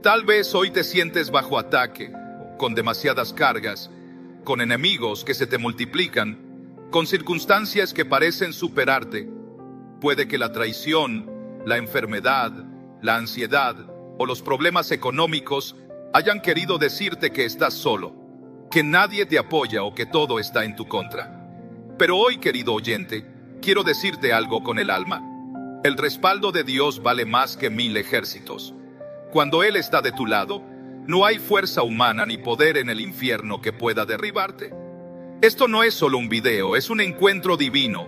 Tal vez hoy te sientes bajo ataque, con demasiadas cargas, con enemigos que se te multiplican, con circunstancias que parecen superarte. Puede que la traición, la enfermedad, la ansiedad o los problemas económicos hayan querido decirte que estás solo, que nadie te apoya o que todo está en tu contra. Pero hoy, querido oyente, quiero decirte algo con el alma. El respaldo de Dios vale más que 1000 ejércitos. Cuando Él está de tu lado, no hay fuerza humana ni poder en el infierno que pueda derribarte. Esto no es solo un video, es un encuentro divino.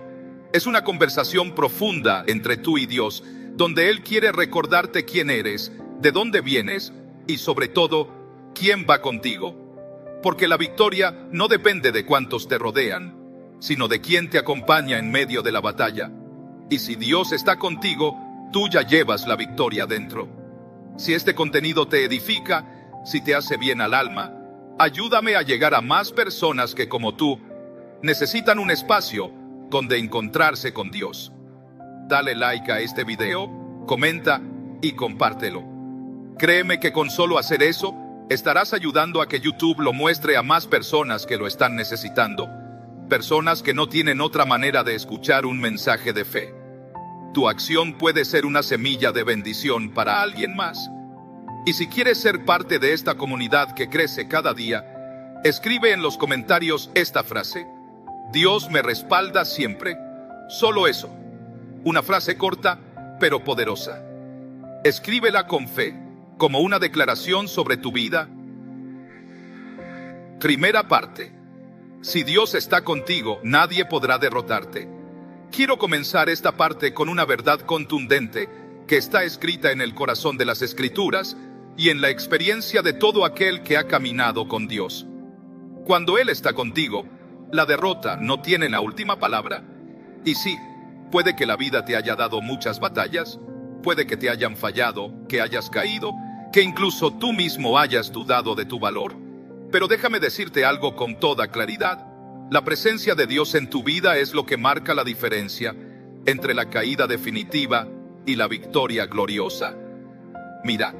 Es una conversación profunda entre tú y Dios, donde Él quiere recordarte quién eres, de dónde vienes y sobre todo, quién va contigo. Porque la victoria no depende de cuántos te rodean, sino de quién te acompaña en medio de la batalla. Y si Dios está contigo, tú ya llevas la victoria dentro. Si este contenido te edifica, si te hace bien al alma, ayúdame a llegar a más personas que como tú necesitan un espacio donde encontrarse con Dios. Dale like a este video, comenta y compártelo. Créeme que con solo hacer eso, estarás ayudando a que YouTube lo muestre a más personas que lo están necesitando. Personas que no tienen otra manera de escuchar un mensaje de fe. Tu acción puede ser una semilla de bendición para alguien más. Y si quieres ser parte de esta comunidad que crece cada día, escribe en los comentarios esta frase: Dios me respalda siempre. Solo eso. Una frase corta, pero poderosa. Escríbela con fe, como una declaración sobre tu vida. Primera parte. Si Dios está contigo, nadie podrá derrotarte. Quiero comenzar esta parte con una verdad contundente que está escrita en el corazón de las Escrituras y en la experiencia de todo aquel que ha caminado con Dios. Cuando Él está contigo, la derrota no tiene la última palabra. Y sí, puede que la vida te haya dado muchas batallas, puede que te hayan fallado, que hayas caído, que incluso tú mismo hayas dudado de tu valor. Pero déjame decirte algo con toda claridad. La presencia de Dios en tu vida es lo que marca la diferencia entre la caída definitiva y la victoria gloriosa. Mira,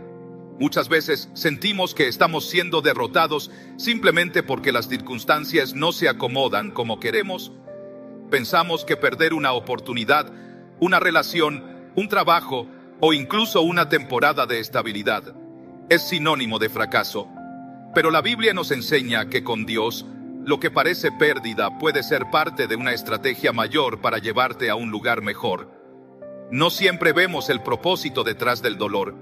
muchas veces sentimos que estamos siendo derrotados simplemente porque las circunstancias no se acomodan como queremos. Pensamos que perder una oportunidad, una relación, un trabajo o incluso una temporada de estabilidad es sinónimo de fracaso. Pero la Biblia nos enseña que con Dios, lo que parece pérdida puede ser parte de una estrategia mayor para llevarte a un lugar mejor. No siempre vemos el propósito detrás del dolor,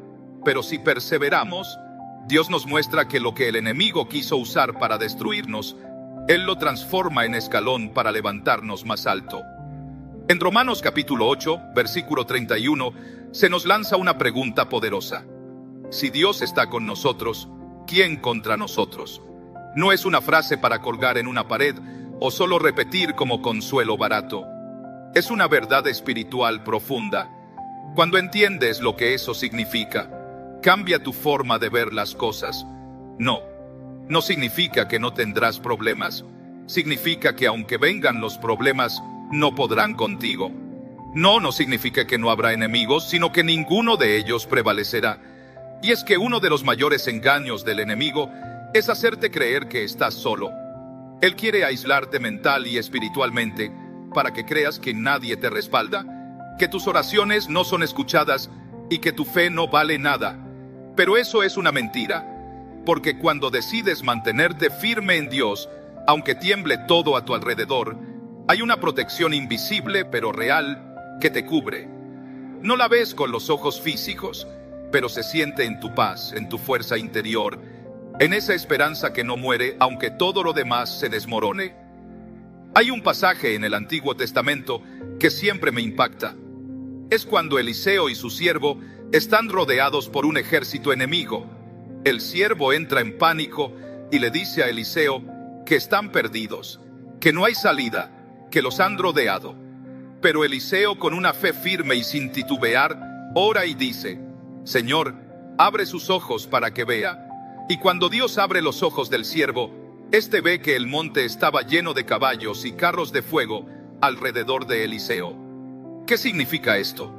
pero si perseveramos, Dios nos muestra que lo que el enemigo quiso usar para destruirnos, Él lo transforma en escalón para levantarnos más alto. En Romanos capítulo 8, versículo 31, se nos lanza una pregunta poderosa. Si Dios está con nosotros, ¿quién contra nosotros? No es una frase para colgar en una pared o solo repetir como consuelo barato. Es una verdad espiritual profunda. Cuando entiendes lo que eso significa, cambia tu forma de ver las cosas. No significa que no tendrás problemas. Significa que aunque vengan los problemas, no podrán contigo. No significa que no habrá enemigos, sino que ninguno de ellos prevalecerá. Y es que uno de los mayores engaños del enemigo es hacerte creer que estás solo. Él quiere aislarte mental y espiritualmente para que creas que nadie te respalda, que tus oraciones no son escuchadas y que tu fe no vale nada. Pero eso es una mentira, porque cuando decides mantenerte firme en Dios, aunque tiemble todo a tu alrededor, hay una protección invisible pero real que te cubre. No la ves con los ojos físicos, pero se siente en tu paz, en tu fuerza interior, en esa esperanza que no muere aunque todo lo demás se desmorone. Hay un pasaje en el Antiguo Testamento que siempre me impacta. Es cuando Eliseo y su siervo están rodeados por un ejército enemigo. El siervo entra en pánico y le dice a Eliseo que están perdidos, que no hay salida, que los han rodeado. Pero Eliseo, con una fe firme y sin titubear, ora y dice: Señor, abre sus ojos para que vea. Y cuando Dios abre los ojos del siervo, éste ve que el monte estaba lleno de caballos y carros de fuego alrededor de Eliseo. ¿Qué significa esto?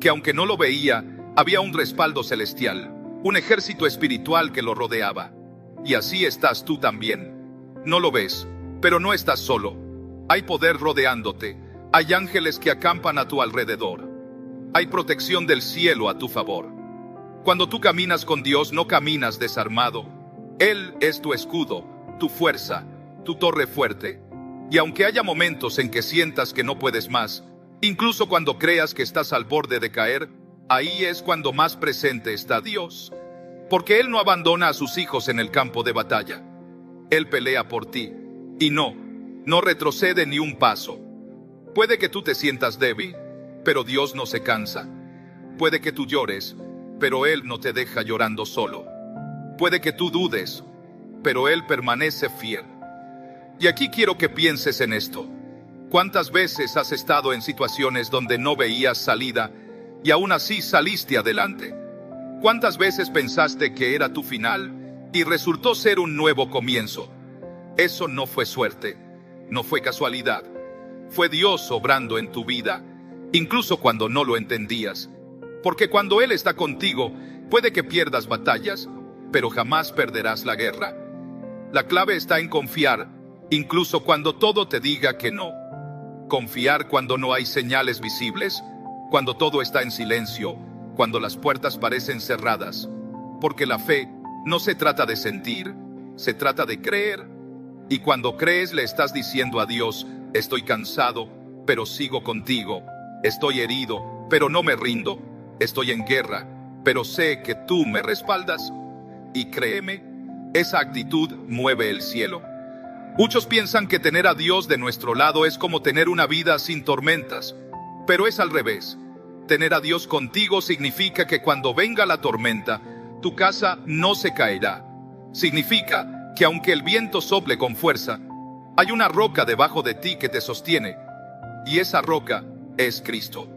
Que aunque no lo veía, había un respaldo celestial, un ejército espiritual que lo rodeaba. Y así estás tú también. No lo ves, pero no estás solo. Hay poder rodeándote, hay ángeles que acampan a tu alrededor. Hay protección del cielo a tu favor. Cuando tú caminas con Dios, no caminas desarmado. Él es tu escudo, tu fuerza, tu torre fuerte. Y aunque haya momentos en que sientas que no puedes más, incluso cuando creas que estás al borde de caer, ahí es cuando más presente está Dios. Porque Él no abandona a sus hijos en el campo de batalla. Él pelea por ti. Y no retrocede ni un paso. Puede que tú te sientas débil, pero Dios no se cansa. Puede que tú llores, pero Él no te deja llorando solo. Puede que tú dudes, pero Él permanece fiel. Y aquí quiero que pienses en esto. ¿Cuántas veces has estado en situaciones donde no veías salida y aún así saliste adelante? ¿Cuántas veces pensaste que era tu final y resultó ser un nuevo comienzo? Eso no fue suerte, no fue casualidad. Fue Dios obrando en tu vida, incluso cuando no lo entendías. Porque cuando Él está contigo, puede que pierdas batallas, pero jamás perderás la guerra. La clave está en confiar, incluso cuando todo te diga que no. Confiar cuando no hay señales visibles, cuando todo está en silencio, cuando las puertas parecen cerradas. Porque la fe no se trata de sentir, se trata de creer. Y cuando crees le estás diciendo a Dios: estoy cansado, pero sigo contigo. Estoy herido, pero no me rindo. Estoy en guerra, pero sé que tú me respaldas. Y créeme, esa actitud mueve el cielo. Muchos piensan que tener a Dios de nuestro lado es como tener una vida sin tormentas, pero es al revés. Tener a Dios contigo significa que cuando venga la tormenta, tu casa no se caerá. Significa que aunque el viento sople con fuerza, hay una roca debajo de ti que te sostiene, y esa roca es Cristo.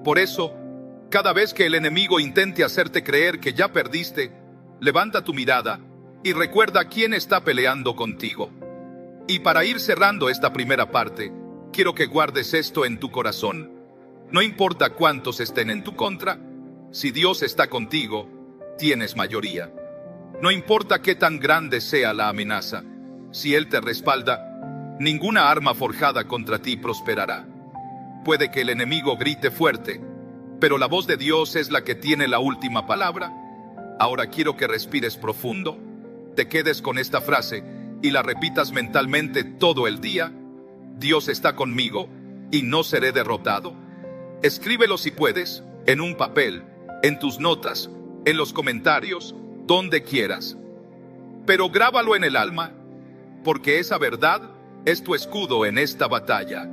Por eso, cada vez que el enemigo intente hacerte creer que ya perdiste, levanta tu mirada y recuerda quién está peleando contigo. Y para ir cerrando esta primera parte, quiero que guardes esto en tu corazón. No importa cuántos estén en tu contra, si Dios está contigo, tienes mayoría. No importa qué tan grande sea la amenaza, si Él te respalda, ninguna arma forjada contra ti prosperará. Puede que el enemigo grite fuerte, pero la voz de Dios es la que tiene la última palabra. Ahora quiero que respires profundo, te quedes con esta frase y la repitas mentalmente todo el día. Dios está conmigo y no seré derrotado. Escríbelo si puedes, en un papel, en tus notas, en los comentarios, donde quieras. Pero grábalo en el alma, porque esa verdad es tu escudo en esta batalla.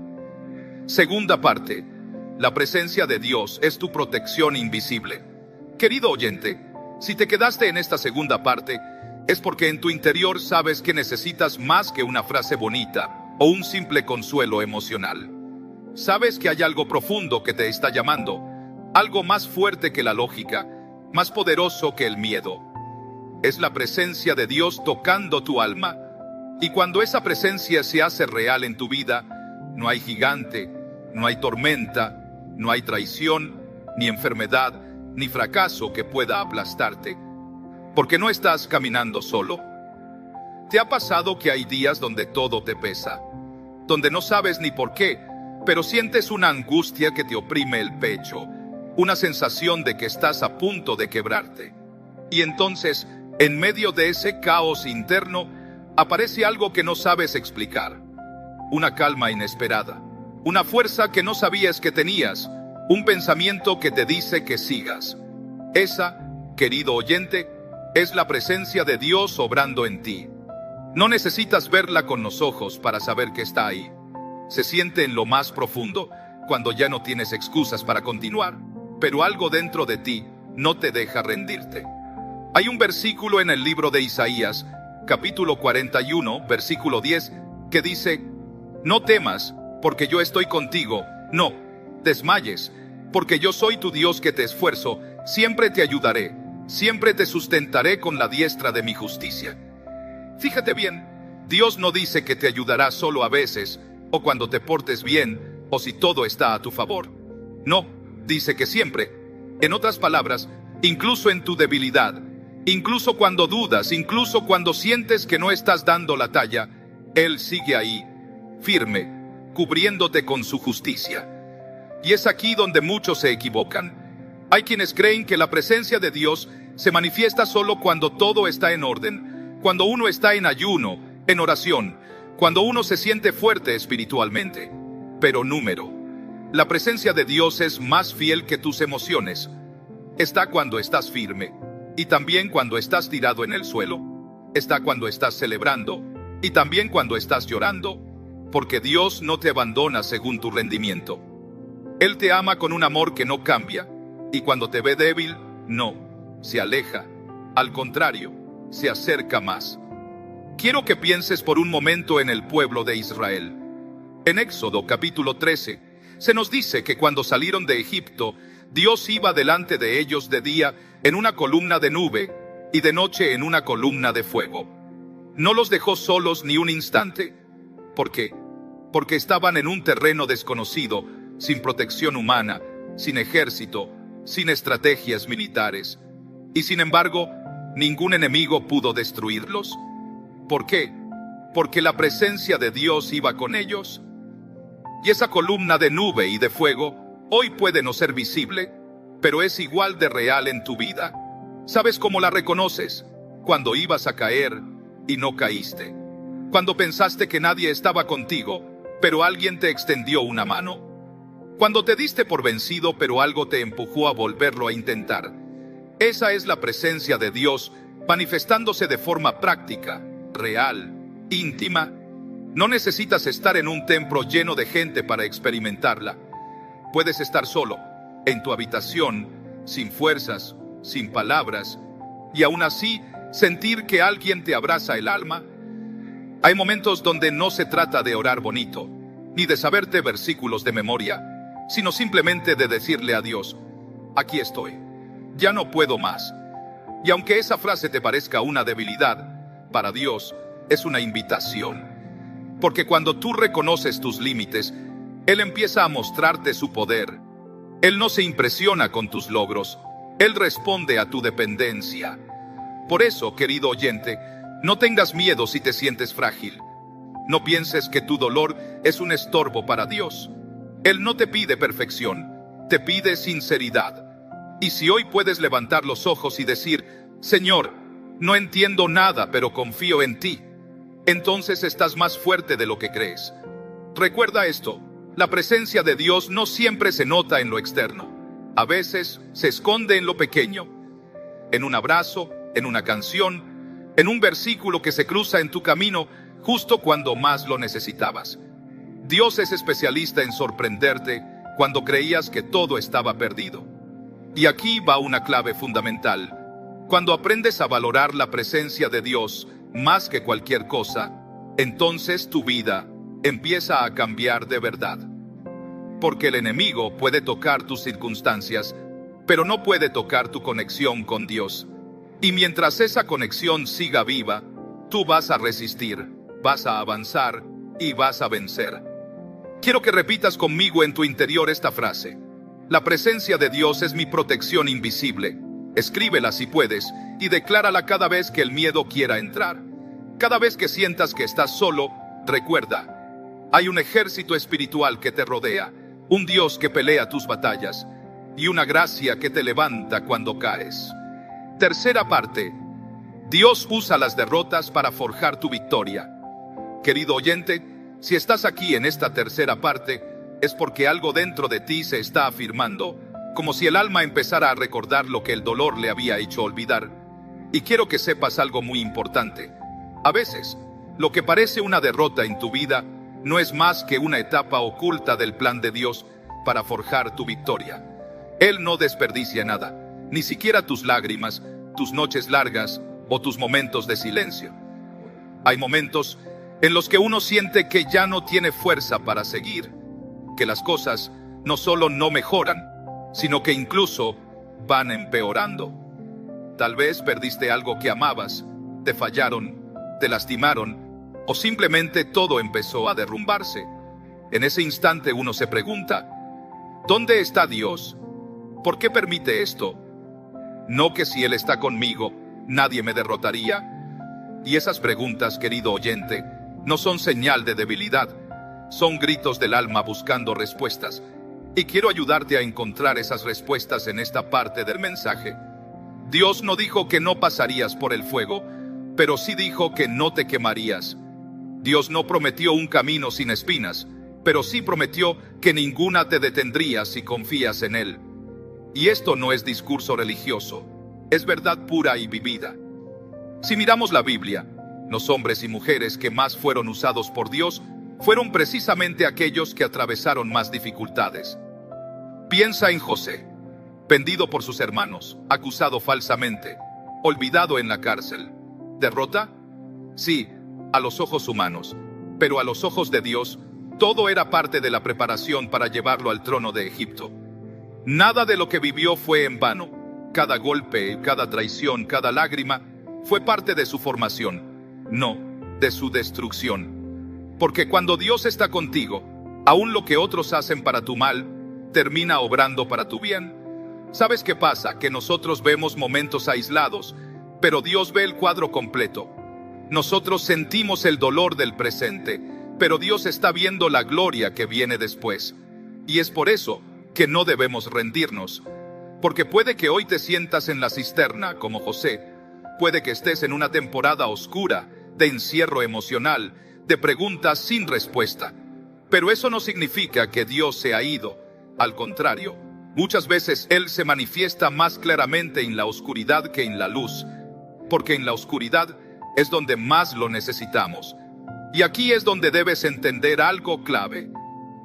Segunda parte, la presencia de Dios es tu protección invisible. Querido oyente, si te quedaste en esta segunda parte, es porque en tu interior sabes que necesitas más que una frase bonita o un simple consuelo emocional. Sabes que hay algo profundo que te está llamando, algo más fuerte que la lógica, más poderoso que el miedo. Es la presencia de Dios tocando tu alma, y cuando esa presencia se hace real en tu vida, no hay gigante, no hay tormenta, no hay traición, ni enfermedad, ni fracaso que pueda aplastarte. Porque no estás caminando solo. ¿Te ha pasado que hay días donde todo te pesa? Donde no sabes ni por qué, pero sientes una angustia que te oprime el pecho, una sensación de que estás a punto de quebrarte. Y entonces, en medio de ese caos interno, aparece algo que no sabes explicar. Una calma inesperada, una fuerza que no sabías que tenías, un pensamiento que te dice que sigas. Esa, querido oyente, es la presencia de Dios obrando en ti. No necesitas verla con los ojos para saber que está ahí. Se siente en lo más profundo, cuando ya no tienes excusas para continuar, pero algo dentro de ti no te deja rendirte. Hay un versículo en el libro de Isaías, capítulo 41, versículo 10, que dice: no temas, porque yo estoy contigo, no desmayes, porque yo soy tu Dios que te esfuerzo, siempre te ayudaré, siempre te sustentaré con la diestra de mi justicia. Fíjate bien, Dios no dice que te ayudará solo a veces, o cuando te portes bien, o si todo está a tu favor. No, dice que siempre. En otras palabras, incluso en tu debilidad, incluso cuando dudas, incluso cuando sientes que no estás dando la talla, Él sigue ahí, firme, cubriéndote con su justicia. Y es aquí donde muchos se equivocan. Hay quienes creen que la presencia de Dios se manifiesta solo cuando todo está en orden, cuando uno está en ayuno, en oración, cuando uno se siente fuerte espiritualmente. Pero la presencia de Dios es más fiel que tus emociones. Está cuando estás firme, y también cuando estás tirado en el suelo. Está cuando estás celebrando, y también cuando estás llorando, porque Dios no te abandona según tu rendimiento. Él te ama con un amor que no cambia, y cuando te ve débil, no se aleja. Al contrario, se acerca más. Quiero que pienses por un momento en el pueblo de Israel. En Éxodo capítulo 13, se nos dice que cuando salieron de Egipto, Dios iba delante de ellos de día en una columna de nube y de noche en una columna de fuego. No los dejó solos ni un instante. ¿Por qué? Porque estaban en un terreno desconocido, sin protección humana, sin ejército, sin estrategias militares. Y sin embargo, ningún enemigo pudo destruirlos. ¿Por qué? Porque la presencia de Dios iba con ellos. Y esa columna de nube y de fuego hoy puede no ser visible, pero es igual de real en tu vida. ¿Sabes cómo la reconoces? Cuando ibas a caer y no caíste. Cuando pensaste que nadie estaba contigo, pero alguien te extendió una mano. Cuando te diste por vencido, pero algo te empujó a volverlo a intentar. Esa es la presencia de Dios manifestándose de forma práctica, real, íntima. No necesitas estar en un templo lleno de gente para experimentarla. Puedes estar solo, en tu habitación, sin fuerzas, sin palabras, y aún así sentir que alguien te abraza el alma. Hay momentos donde no se trata de orar bonito, ni de saberte versículos de memoria, sino simplemente de decirle a Dios: aquí estoy, ya no puedo más. Y aunque esa frase te parezca una debilidad, para Dios es una invitación. Porque cuando tú reconoces tus límites, Él empieza a mostrarte su poder. Él no se impresiona con tus logros, Él responde a tu dependencia. Por eso, querido oyente, no tengas miedo si te sientes frágil. No pienses que tu dolor es un estorbo para Dios. Él no te pide perfección, te pide sinceridad. Y si hoy puedes levantar los ojos y decir: Señor, no entiendo nada, pero confío en ti, entonces estás más fuerte de lo que crees. Recuerda esto: la presencia de Dios no siempre se nota en lo externo. A veces se esconde en lo pequeño, en un abrazo, en una canción, en un versículo que se cruza en tu camino justo cuando más lo necesitabas. Dios es especialista en sorprenderte cuando creías que todo estaba perdido. Y aquí va una clave fundamental. Cuando aprendes a valorar la presencia de Dios más que cualquier cosa, entonces tu vida empieza a cambiar de verdad. Porque el enemigo puede tocar tus circunstancias, pero no puede tocar tu conexión con Dios. Y mientras esa conexión siga viva, tú vas a resistir, vas a avanzar y vas a vencer. Quiero que repitas conmigo en tu interior esta frase: la presencia de Dios es mi protección invisible. Escríbela si puedes y declárala cada vez que el miedo quiera entrar. Cada vez que sientas que estás solo, recuerda: hay un ejército espiritual que te rodea, un Dios que pelea tus batallas y una gracia que te levanta cuando caes. Tercera parte: Dios usa las derrotas para forjar tu victoria. Querido oyente, si estás aquí en esta tercera parte, es porque algo dentro de ti se está afirmando, como si el alma empezara a recordar lo que el dolor le había hecho olvidar. Y quiero que sepas algo muy importante. A veces, lo que parece una derrota en tu vida no es más que una etapa oculta del plan de Dios para forjar tu victoria. Él no desperdicia nada, ni siquiera tus lágrimas, tus noches largas o tus momentos de silencio. Hay momentos en los que uno siente que ya no tiene fuerza para seguir, que las cosas no solo no mejoran, sino que incluso van empeorando. Tal vez perdiste algo que amabas, te fallaron, te lastimaron, o simplemente todo empezó a derrumbarse. En ese instante uno se pregunta: ¿dónde está Dios? ¿Por qué permite esto? ¿No que si Él está conmigo, nadie me derrotaría? Y esas preguntas, querido oyente, no son señal de debilidad, son gritos del alma buscando respuestas. Y quiero ayudarte a encontrar esas respuestas en esta parte del mensaje. Dios no dijo que no pasarías por el fuego, pero sí dijo que no te quemarías. Dios no prometió un camino sin espinas, pero sí prometió que ninguna te detendría si confías en Él. Y esto no es discurso religioso, es verdad pura y vivida. Si miramos la Biblia, los hombres y mujeres que más fueron usados por Dios fueron precisamente aquellos que atravesaron más dificultades. Piensa en José, vendido por sus hermanos, acusado falsamente, olvidado en la cárcel. ¿Derrota? Sí, a los ojos humanos, pero a los ojos de Dios, todo era parte de la preparación para llevarlo al trono de Egipto. Nada de lo que vivió fue en vano. Cada golpe, cada traición, cada lágrima fue parte de su formación, no de su destrucción. Porque cuando Dios está contigo, aun lo que otros hacen para tu mal, termina obrando para tu bien. ¿Sabes qué pasa? Que nosotros vemos momentos aislados, pero Dios ve el cuadro completo. Nosotros sentimos el dolor del presente, pero Dios está viendo la gloria que viene después. Y es por eso que no debemos rendirnos. Porque puede que hoy te sientas en la cisterna, como José. Puede que estés en una temporada oscura, de encierro emocional, de preguntas sin respuesta. Pero eso no significa que Dios se ha ido. Al contrario, muchas veces Él se manifiesta más claramente en la oscuridad que en la luz. Porque en la oscuridad es donde más lo necesitamos. Y aquí es donde debes entender algo clave.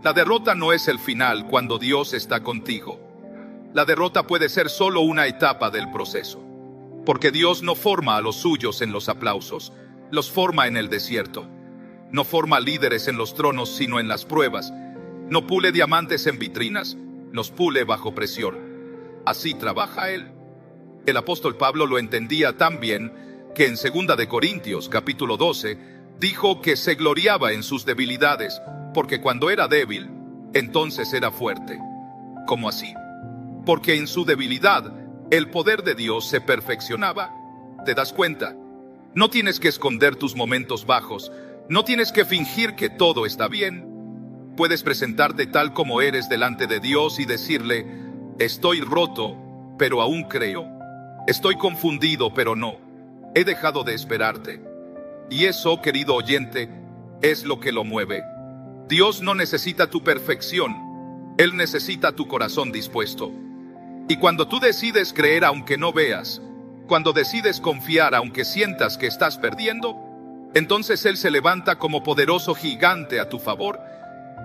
La derrota no es el final cuando Dios está contigo. La derrota puede ser solo una etapa del proceso. Porque Dios no forma a los suyos en los aplausos, los forma en el desierto. No forma líderes en los tronos, sino en las pruebas. No pule diamantes en vitrinas, los pule bajo presión. Así trabaja Él. El apóstol Pablo lo entendía tan bien que en 2 de Corintios, capítulo 12, dijo que se gloriaba en sus debilidades, porque cuando era débil, entonces era fuerte. ¿Cómo así? Porque en su debilidad, el poder de Dios se perfeccionaba. ¿Te das cuenta? No tienes que esconder tus momentos bajos, no tienes que fingir que todo está bien. Puedes presentarte tal como eres delante de Dios y decirle: estoy roto, pero aún creo. Estoy confundido, pero no. He dejado de esperarte. Y eso, querido oyente, es lo que lo mueve. Dios no necesita tu perfección, Él necesita tu corazón dispuesto. Y cuando tú decides creer aunque no veas, cuando decides confiar aunque sientas que estás perdiendo, entonces Él se levanta como poderoso gigante a tu favor,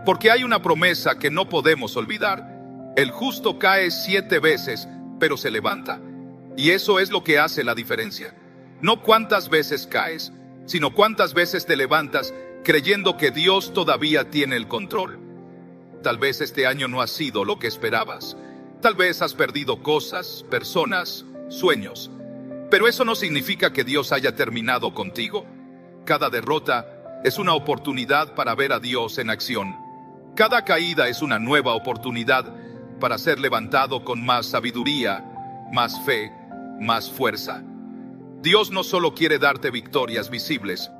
porque hay una promesa que no podemos olvidar: el justo cae 7 veces, pero se levanta. Y eso es lo que hace la diferencia. No cuántas veces caes, sino cuántas veces te levantas creyendo que Dios todavía tiene el control. Tal vez este año no ha sido lo que esperabas. Tal vez has perdido cosas, personas, sueños. Pero eso no significa que Dios haya terminado contigo. Cada derrota es una oportunidad para ver a Dios en acción. Cada caída es una nueva oportunidad para ser levantado con más sabiduría, más fe, más fuerza. Dios no solo quiere darte victorias visibles,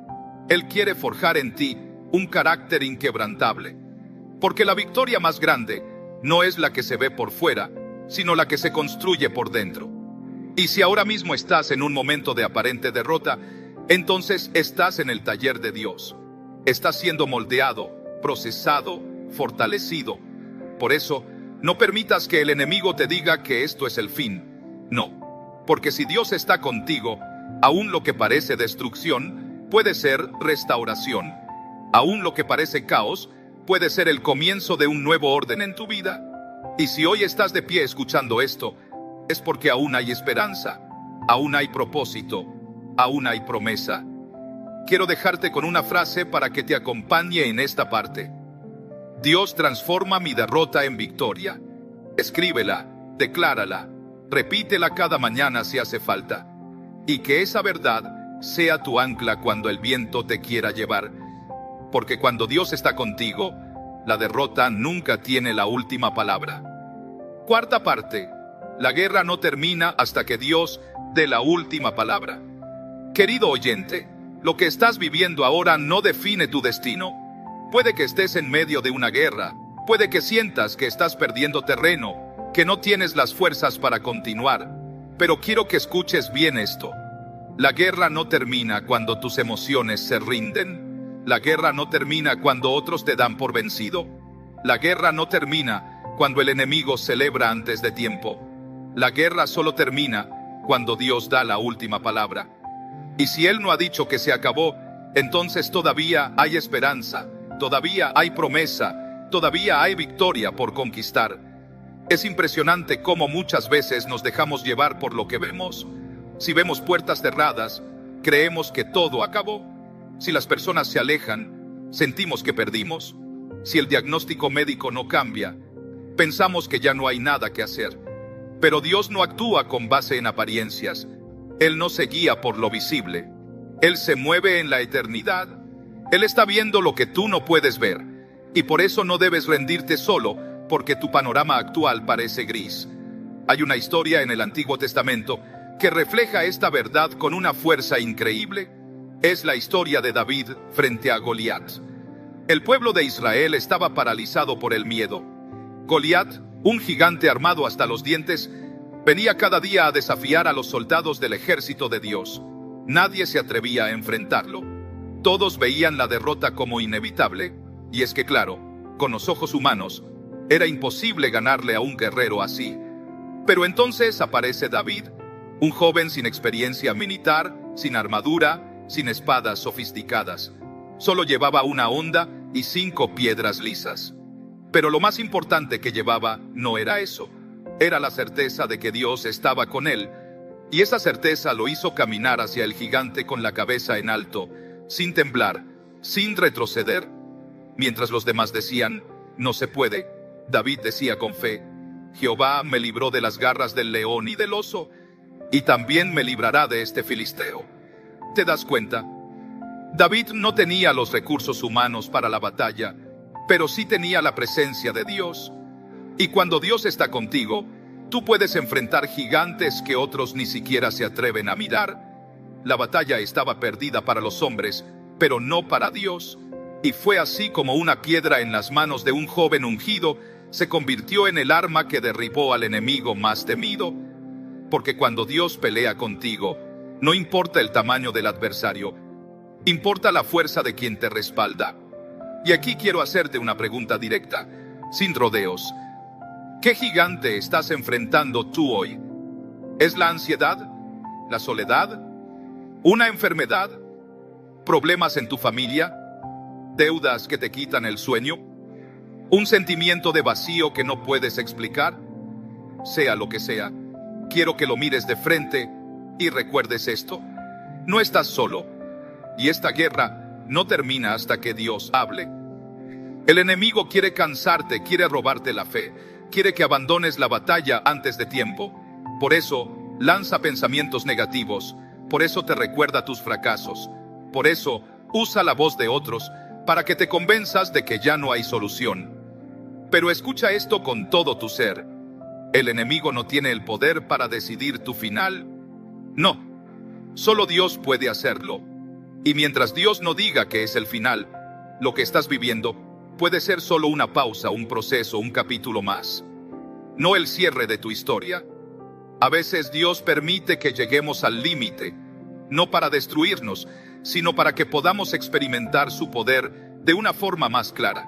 Él quiere forjar en ti un carácter inquebrantable. Porque la victoria más grande no es la que se ve por fuera, sino la que se construye por dentro. Y si ahora mismo estás en un momento de aparente derrota, entonces estás en el taller de Dios. Estás siendo moldeado, procesado, fortalecido. Por eso, no permitas que el enemigo te diga que esto es el fin. No, porque si Dios está contigo, aún lo que parece destrucción puede ser restauración. Aún lo que parece caos puede ser el comienzo de un nuevo orden en tu vida. Y si hoy estás de pie escuchando esto, es porque aún hay esperanza, aún hay propósito, aún hay promesa. Quiero dejarte con una frase para que te acompañe en esta parte. Dios transforma mi derrota en victoria. Escríbela, declárala, repítela cada mañana si hace falta. Y que esa verdad sea tu ancla cuando el viento te quiera llevar. Porque cuando Dios está contigo, la derrota nunca tiene la última palabra. Cuarta parte. La guerra no termina hasta que Dios dé la última palabra. Querido oyente, lo que estás viviendo ahora no define tu destino. Puede que estés en medio de una guerra, puede que sientas que estás perdiendo terreno, que no tienes las fuerzas para continuar, pero quiero que escuches bien esto. La guerra no termina cuando tus emociones se rinden. La guerra no termina cuando otros te dan por vencido. La guerra no termina cuando el enemigo celebra antes de tiempo. La guerra solo termina cuando Dios da la última palabra. Y si Él no ha dicho que se acabó, entonces todavía hay esperanza, todavía hay promesa, todavía hay victoria por conquistar. Es impresionante cómo muchas veces nos dejamos llevar por lo que vemos. Si vemos puertas cerradas, creemos que todo acabó. Si las personas se alejan, sentimos que perdimos. Si el diagnóstico médico no cambia, pensamos que ya no hay nada que hacer. Pero Dios no actúa con base en apariencias. Él no se guía por lo visible. Él se mueve en la eternidad. Él está viendo lo que tú no puedes ver. Y por eso no debes rendirte solo, porque tu panorama actual parece gris. Hay una historia en el Antiguo Testamento que refleja esta verdad con una fuerza increíble. Es la historia de David frente a Goliat. El pueblo de Israel estaba paralizado por el miedo. Goliat, un gigante armado hasta los dientes, venía cada día a desafiar a los soldados del ejército de Dios. Nadie se atrevía a enfrentarlo. Todos veían la derrota como inevitable, y es que claro, con los ojos humanos, era imposible ganarle a un guerrero así. Pero entonces aparece David, un joven sin experiencia militar, sin armadura, sin espadas sofisticadas. Solo llevaba una honda y 5 piedras lisas. Pero lo más importante que llevaba no era eso. Era la certeza de que Dios estaba con él. Y esa certeza lo hizo caminar hacia el gigante con la cabeza en alto, sin temblar, sin retroceder. Mientras los demás decían, no se puede, David decía con fe, Jehová me libró de las garras del león y del oso, y también me librará de este filisteo. ¿Te das cuenta? David no tenía los recursos humanos para la batalla, pero sí tenía la presencia de Dios. Y cuando Dios está contigo, tú puedes enfrentar gigantes que otros ni siquiera se atreven a mirar. La batalla estaba perdida para los hombres, pero no para Dios. Y fue así como una piedra en las manos de un joven ungido se convirtió en el arma que derribó al enemigo más temido. Porque cuando Dios pelea contigo, no importa el tamaño del adversario, importa la fuerza de quien te respalda. Y aquí quiero hacerte una pregunta directa, sin rodeos. ¿Qué gigante estás enfrentando tú hoy? ¿Es la ansiedad? ¿La soledad? ¿Una enfermedad? ¿Problemas en tu familia? ¿Deudas que te quitan el sueño? ¿Un sentimiento de vacío que no puedes explicar? Sea lo que sea, quiero que lo mires de frente y recuerdes esto. No estás solo, y esta guerra no termina hasta que Dios hable. El enemigo quiere cansarte, quiere robarte la fe, quiere que abandones la batalla antes de tiempo. Por eso lanza pensamientos negativos, por eso te recuerda tus fracasos, por eso usa la voz de otros para que te convenzas de que ya no hay solución. Pero escucha esto con todo tu ser. El enemigo no tiene el poder para decidir tu final. No, solo Dios puede hacerlo. Y mientras Dios no diga que es el final, lo que estás viviendo puede ser solo una pausa, un proceso, un capítulo más. No el cierre de tu historia. A veces Dios permite que lleguemos al límite, no para destruirnos, sino para que podamos experimentar su poder de una forma más clara.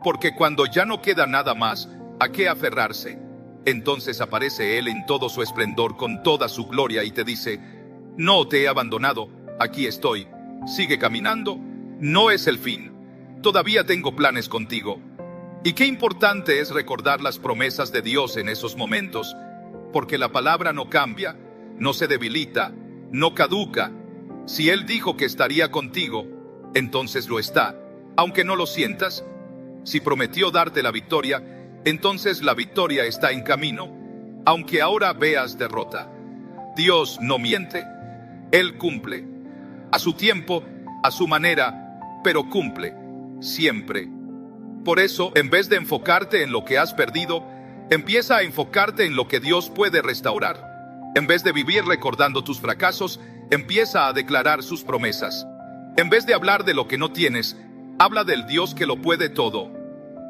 Porque cuando ya no queda nada más a qué aferrarse, entonces aparece Él en todo su esplendor, con toda su gloria, y te dice, no te he abandonado, aquí estoy, sigue caminando, no es el fin, todavía tengo planes contigo. Y qué importante es recordar las promesas de Dios en esos momentos, porque la palabra no cambia, no se debilita, no caduca. Si Él dijo que estaría contigo, entonces lo está, aunque no lo sientas. Si prometió darte la victoria, entonces la victoria está en camino, aunque ahora veas derrota. Dios no miente, Él cumple. A su tiempo, a su manera, pero cumple, siempre. Por eso, en vez de enfocarte en lo que has perdido, Empieza a enfocarte en lo que Dios puede restaurar. En vez de vivir recordando tus fracasos, empieza a declarar sus promesas. En vez de hablar de lo que no tienes, habla del Dios que lo puede todo.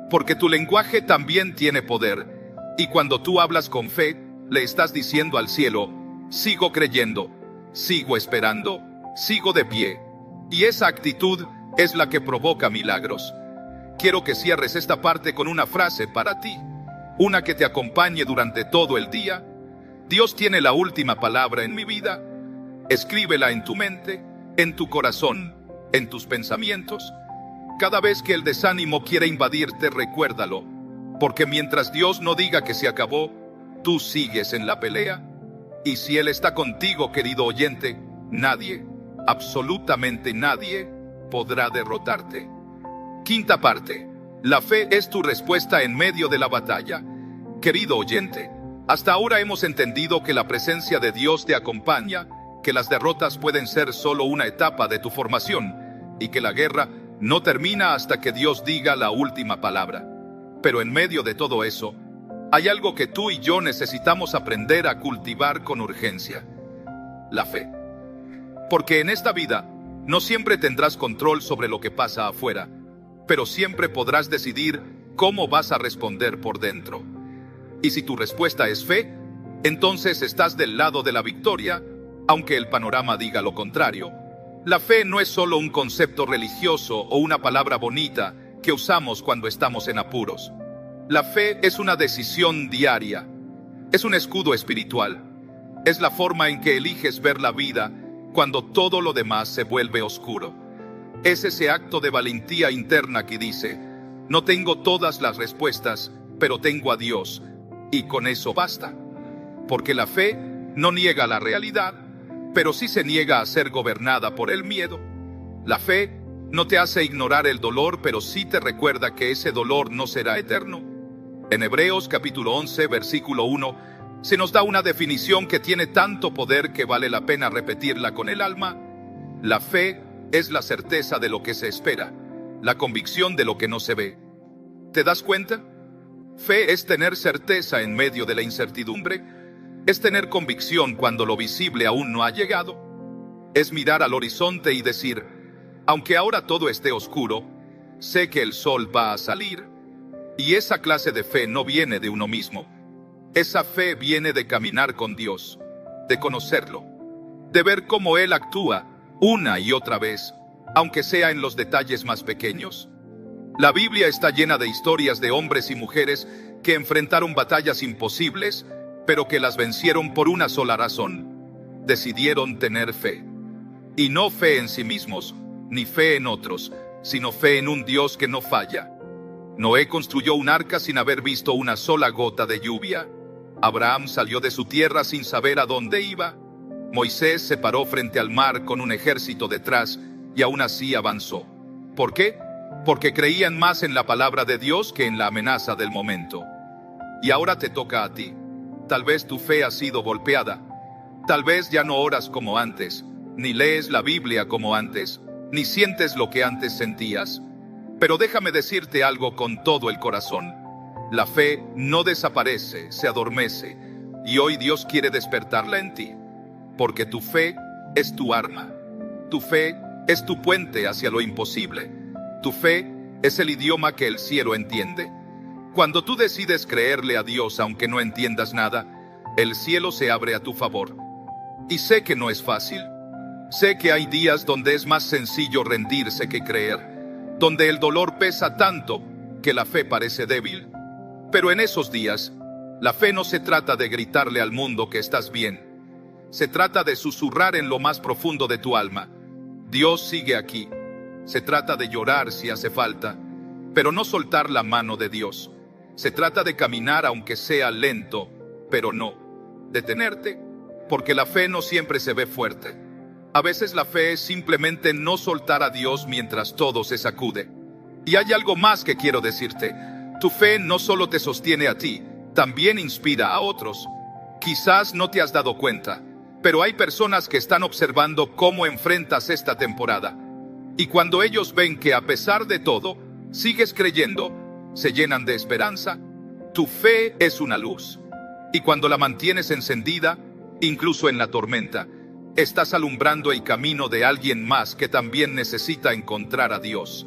Porque tu lenguaje también tiene poder. Y cuando tú hablas con fe, le estás diciendo al cielo: sigo creyendo, sigo esperando, sigo de pie. Y esa actitud es la que provoca milagros. Quiero que cierres esta parte con una frase para ti, una que te acompañe durante todo el día. Dios tiene la última palabra en mi vida. Escríbela en tu mente, en tu corazón, en tus pensamientos. Cada vez que el desánimo quiere invadirte, recuérdalo, porque mientras Dios no diga que se acabó, tú sigues en la pelea. Y si Él está contigo, querido oyente, nadie, absolutamente nadie, podrá derrotarte. Quinta parte. La fe es tu respuesta en medio de la batalla. Querido oyente, hasta ahora hemos entendido que la presencia de Dios te acompaña, que las derrotas pueden ser solo una etapa de tu formación, y que la guerra no termina hasta que Dios diga la última palabra. Pero en medio de todo eso, hay algo que tú y yo necesitamos aprender a cultivar con urgencia: la fe. Porque en esta vida, no siempre tendrás control sobre lo que pasa afuera, pero siempre podrás decidir cómo vas a responder por dentro. Y si tu respuesta es fe, entonces estás del lado de la victoria, aunque el panorama diga lo contrario. La fe no es solo un concepto religioso o una palabra bonita que usamos cuando estamos en apuros. La fe es una decisión diaria. Es un escudo espiritual. Es la forma en que eliges ver la vida cuando todo lo demás se vuelve oscuro. Es ese acto de valentía interna que dice: no tengo todas las respuestas, pero tengo a Dios, y con eso basta. Porque la fe no niega la realidad, pero sí se niega a ser gobernada por el miedo. La fe no te hace ignorar el dolor, pero sí te recuerda que ese dolor no será eterno. En Hebreos capítulo 11, versículo 1, se nos da una definición que tiene tanto poder que vale la pena repetirla con el alma. La fe es la certeza de lo que se espera, la convicción de lo que no se ve. ¿Te das cuenta? Fe es tener certeza en medio de la incertidumbre. Es tener convicción cuando lo visible aún no ha llegado. Es mirar al horizonte y decir: aunque ahora todo esté oscuro, sé que el sol va a salir. Y esa clase de fe no viene de uno mismo. Esa fe viene de caminar con Dios, de conocerlo, de ver cómo Él actúa una y otra vez, aunque sea en los detalles más pequeños. La Biblia está llena de historias de hombres y mujeres que enfrentaron batallas imposibles, pero que las vencieron por una sola razón: decidieron tener fe. Y no fe en sí mismos, ni fe en otros, sino fe en un Dios que no falla. Noé construyó un arca sin haber visto una sola gota de lluvia. Abraham salió de su tierra sin saber a dónde iba. Moisés se paró frente al mar con un ejército detrás y aún así avanzó. ¿Por qué? Porque creían más en la palabra de Dios que en la amenaza del momento. Y ahora te toca a ti. Tal vez tu fe ha sido golpeada. Tal vez ya no oras como antes, ni lees la Biblia como antes, ni sientes lo que antes sentías. Pero déjame decirte algo con todo el corazón: la fe no desaparece, se adormece, y hoy Dios quiere despertarla en ti, porque tu fe es tu arma. Tu fe es tu puente hacia lo imposible. Tu fe es el idioma que el cielo entiende. Cuando tú decides creerle a Dios aunque no entiendas nada, el cielo se abre a tu favor. Y sé que no es fácil. Sé que hay días donde es más sencillo rendirse que creer, donde el dolor pesa tanto que la fe parece débil. Pero en esos días, la fe no se trata de gritarle al mundo que estás bien. Se trata de susurrar en lo más profundo de tu alma: Dios sigue aquí. Se trata de llorar si hace falta, pero no soltar la mano de Dios. Se trata de caminar aunque sea lento, pero no detenerte, porque la fe no siempre se ve fuerte. A veces la fe es simplemente no soltar a Dios mientras todo se sacude. Y hay algo más que quiero decirte: tu fe no solo te sostiene a ti, también inspira a otros. Quizás no te has dado cuenta, pero hay personas que están observando cómo enfrentas esta temporada. Y cuando ellos ven que a pesar de todo, sigues creyendo, se llenan de esperanza. Tu fe es una luz. Y cuando la mantienes encendida, incluso en la tormenta, estás alumbrando el camino de alguien más que también necesita encontrar a Dios.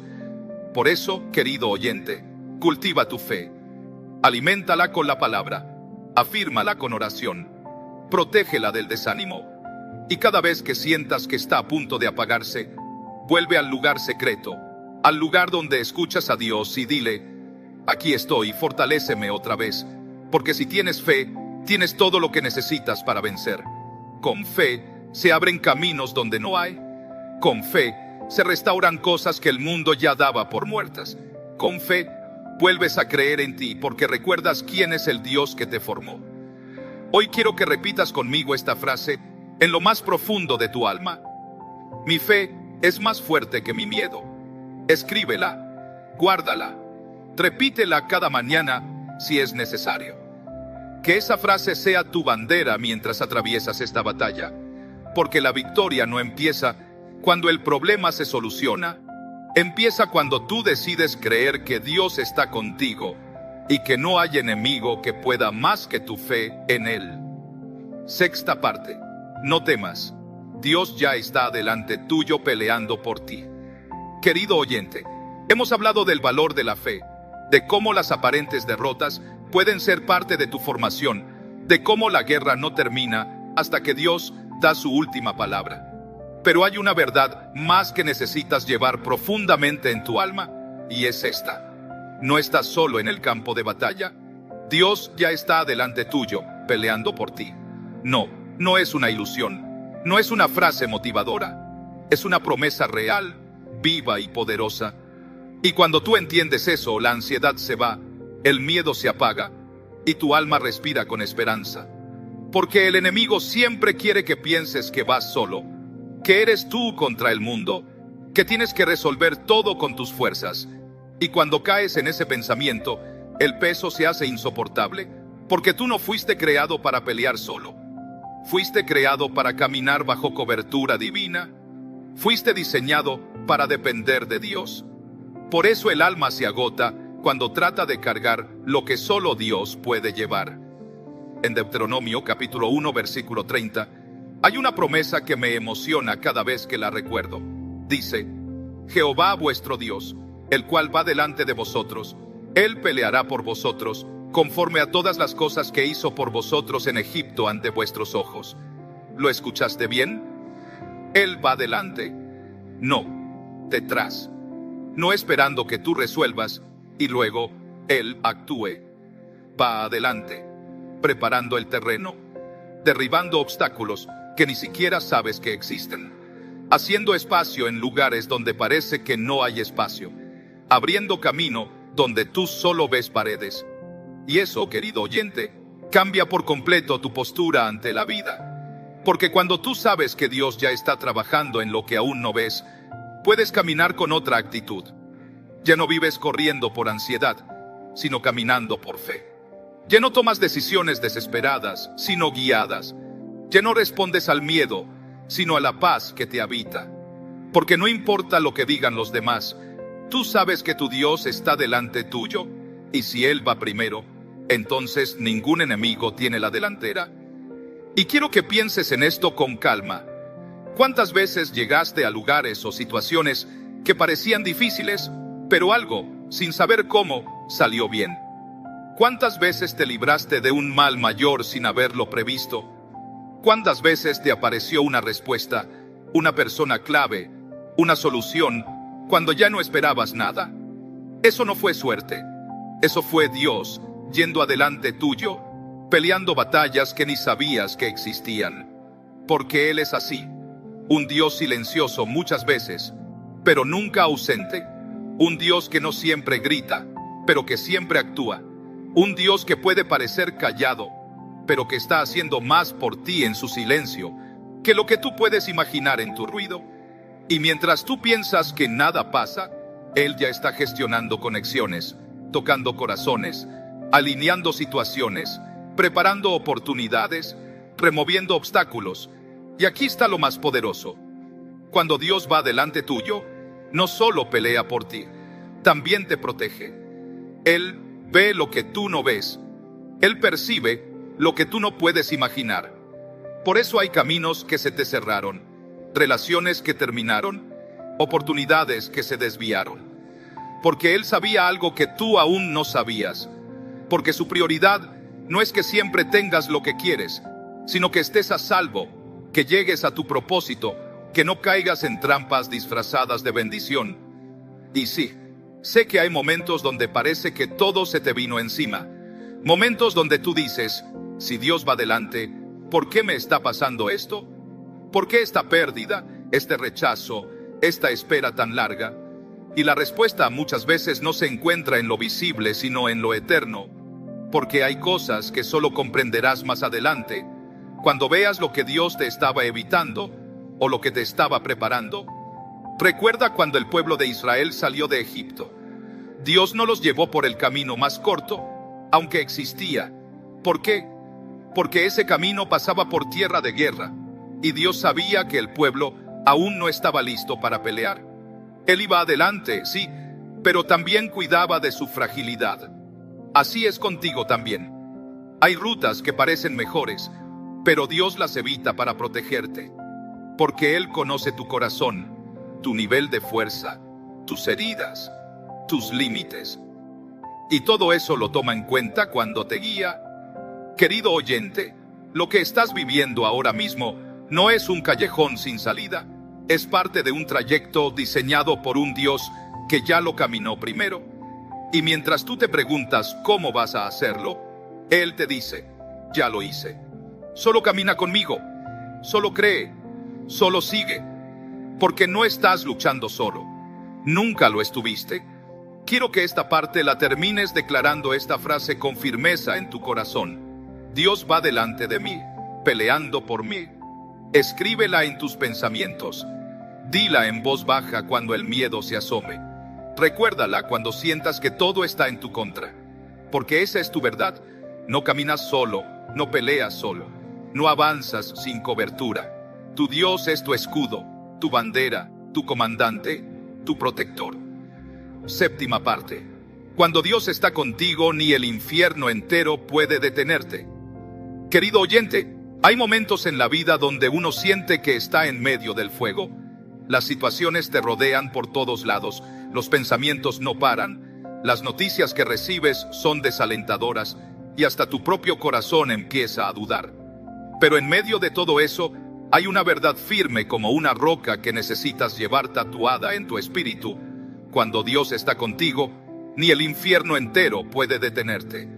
Por eso, querido oyente, cultiva tu fe. Aliméntala con la palabra. Afírmala con oración. Protégela del desánimo. Y cada vez que sientas que está a punto de apagarse, vuelve al lugar secreto, al lugar donde escuchas a Dios y dile: aquí estoy, fortaléceme otra vez, porque si tienes fe, tienes todo lo que necesitas para vencer. Con fe se abren caminos donde no hay. Con fe se restauran cosas que el mundo ya daba por muertas. Con fe vuelves a creer en ti porque recuerdas quién es el Dios que te formó. Hoy quiero que repitas conmigo esta frase en lo más profundo de tu alma. Mi fe es más fuerte que mi miedo. Escríbela, guárdala, repítela cada mañana si es necesario. Que esa frase sea tu bandera mientras atraviesas esta batalla, porque la victoria no empieza cuando el problema se soluciona, empieza cuando tú decides creer que Dios está contigo y que no hay enemigo que pueda más que tu fe en Él. Sexta parte. No temas. Dios ya está delante tuyo peleando por ti. Querido oyente, hemos hablado del valor de la fe, de cómo las aparentes derrotas pueden ser parte de tu formación, de cómo la guerra no termina hasta que Dios da su última palabra. Pero hay una verdad más que necesitas llevar profundamente en tu alma, y es esta: no estás solo en el campo de batalla. Dios ya está delante tuyo, peleando por ti. No es una ilusión, no es una frase motivadora, es una promesa real, viva y poderosa. Y cuando tú entiendes eso, la ansiedad se va, el miedo se apaga, y tu alma respira con esperanza. Porque el enemigo siempre quiere que pienses que vas solo, que eres tú contra el mundo, que tienes que resolver todo con tus fuerzas. Y cuando caes en ese pensamiento, el peso se hace insoportable, porque tú no fuiste creado para pelear solo. Fuiste creado para caminar bajo cobertura divina. Fuiste diseñado para depender de Dios. Por eso el alma se agota cuando trata de cargar lo que solo Dios puede llevar. En Deuteronomio capítulo 1 versículo 30, hay una promesa que me emociona cada vez que la recuerdo. Dice: Jehová vuestro Dios, el cual va delante de vosotros, Él peleará por vosotros, conforme a todas las cosas que hizo por vosotros en Egipto ante vuestros ojos. ¿Lo escuchaste bien? Él va delante, no detrás, no esperando que tú resuelvas y luego Él actúe. Va adelante, preparando el terreno, derribando obstáculos que ni siquiera sabes que existen, haciendo espacio en lugares donde parece que no hay espacio, abriendo camino donde tú solo ves paredes. Y eso, querido oyente, cambia por completo tu postura ante la vida. Porque cuando tú sabes que Dios ya está trabajando en lo que aún no ves, puedes caminar con otra actitud. Ya no vives corriendo por ansiedad, sino caminando por fe. Ya no tomas decisiones desesperadas, sino guiadas. Ya no respondes al miedo, sino a la paz que te habita. Porque no importa lo que digan los demás, tú sabes que tu Dios está delante tuyo, y si Él va primero, entonces ningún enemigo tiene la delantera. Y quiero que pienses en esto con calma. ¿Cuántas veces llegaste a lugares o situaciones que parecían difíciles, pero algo, sin saber cómo, salió bien? ¿Cuántas veces te libraste de un mal mayor sin haberlo previsto? ¿Cuántas veces te apareció una respuesta, una persona clave, una solución, cuando ya no esperabas nada? Eso no fue suerte, eso fue Dios yendo adelante tuyo, peleando batallas que ni sabías que existían. Porque Él es así, un Dios silencioso muchas veces, pero nunca ausente, un Dios que no siempre grita, pero que siempre actúa, un Dios que puede parecer callado, pero que está haciendo más por ti en su silencio que lo que tú puedes imaginar en tu ruido. Y mientras tú piensas que nada pasa, Él ya está gestionando conexiones, tocando corazones, alineando situaciones, preparando oportunidades, removiendo obstáculos. Y aquí está lo más poderoso. Cuando Dios va delante tuyo, no solo pelea por ti, también te protege. Él ve lo que tú no ves. Él percibe lo que tú no puedes imaginar. Por eso hay caminos que se te cerraron, relaciones que terminaron, oportunidades que se desviaron. Porque Él sabía algo que tú aún no sabías. Porque su prioridad no es que siempre tengas lo que quieres, sino que estés a salvo, que llegues a tu propósito, que no caigas en trampas disfrazadas de bendición. Y sí, sé que hay momentos donde parece que todo se te vino encima. Momentos donde tú dices, si Dios va delante, ¿por qué me está pasando esto? ¿Por qué esta pérdida, este rechazo, esta espera tan larga? Y la respuesta muchas veces no se encuentra en lo visible, sino en lo eterno. Porque hay cosas que solo comprenderás más adelante, cuando veas lo que Dios te estaba evitando, o lo que te estaba preparando. Recuerda cuando el pueblo de Israel salió de Egipto. Dios no los llevó por el camino más corto, aunque existía. ¿Por qué? Porque ese camino pasaba por tierra de guerra, y Dios sabía que el pueblo aún no estaba listo para pelear. Él iba adelante, sí, pero también cuidaba de su fragilidad. Así es contigo también. Hay rutas que parecen mejores, pero Dios las evita para protegerte. Porque Él conoce tu corazón, tu nivel de fuerza, tus heridas, tus límites. Y todo eso lo toma en cuenta cuando te guía. Querido oyente, lo que estás viviendo ahora mismo no es un callejón sin salida, es parte de un trayecto diseñado por un Dios que ya lo caminó primero. Y mientras tú te preguntas cómo vas a hacerlo, Él te dice, ya lo hice. Solo camina conmigo, solo cree, solo sigue, porque no estás luchando solo. Nunca lo estuviste. Quiero que esta parte la termines declarando esta frase con firmeza en tu corazón. Dios va delante de mí, peleando por mí. Escríbela en tus pensamientos. Dila en voz baja cuando el miedo se asome. Recuérdala cuando sientas que todo está en tu contra. Porque esa es tu verdad. No caminas solo, no peleas solo, no avanzas sin cobertura. Tu Dios es tu escudo, tu bandera, tu comandante, tu protector. Séptima parte. Cuando Dios está contigo, ni el infierno entero puede detenerte. Querido oyente, hay momentos en la vida donde uno siente que está en medio del fuego. Las situaciones te rodean por todos lados, los pensamientos no paran, las noticias que recibes son desalentadoras y hasta tu propio corazón empieza a dudar. Pero en medio de todo eso, hay una verdad firme como una roca que necesitas llevar tatuada en tu espíritu. Cuando Dios está contigo, ni el infierno entero puede detenerte.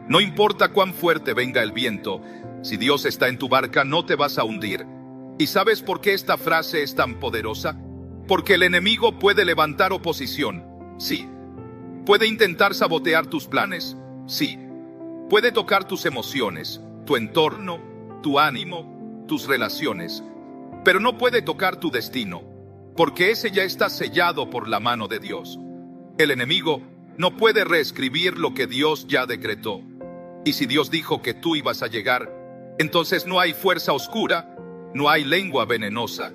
No importa cuán fuerte venga el viento, si Dios está en tu barca no te vas a hundir. ¿Y sabes por qué esta frase es tan poderosa? Porque el enemigo puede levantar oposición, sí. Puede intentar sabotear tus planes, sí. Puede tocar tus emociones, tu entorno, tu ánimo, tus relaciones. Pero no puede tocar tu destino, porque ese ya está sellado por la mano de Dios. El enemigo no puede reescribir lo que Dios ya decretó. Y si Dios dijo que tú ibas a llegar, entonces no hay fuerza oscura, no hay lengua venenosa,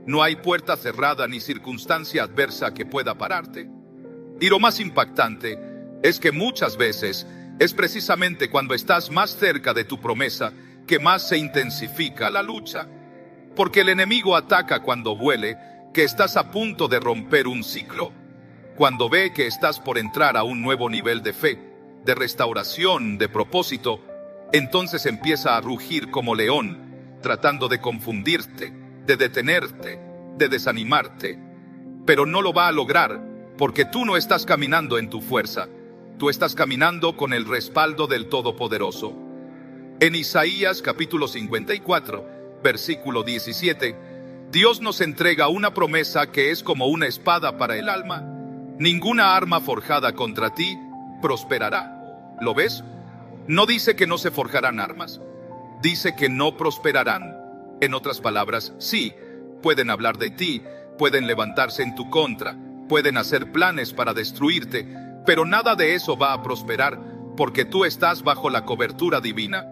no hay puerta cerrada ni circunstancia adversa que pueda pararte. Y lo más impactante es que muchas veces es precisamente cuando estás más cerca de tu promesa que más se intensifica la lucha. Porque el enemigo ataca cuando huele que estás a punto de romper un ciclo. Cuando ve que estás por entrar a un nuevo nivel de fe, de restauración, de propósito, entonces empieza a rugir como león, tratando de confundirte, de detenerte, de desanimarte. Pero no lo va a lograr, porque tú no estás caminando en tu fuerza, tú estás caminando con el respaldo del Todopoderoso. En Isaías capítulo 54, versículo 17, Dios nos entrega una promesa que es como una espada para el alma. Ninguna arma forjada contra ti prosperará. ¿Lo ves? No dice que no se forjarán armas. Dice que no prosperarán. En otras palabras, sí, pueden hablar de ti, pueden levantarse en tu contra, pueden hacer planes para destruirte, pero nada de eso va a prosperar porque tú estás bajo la cobertura divina.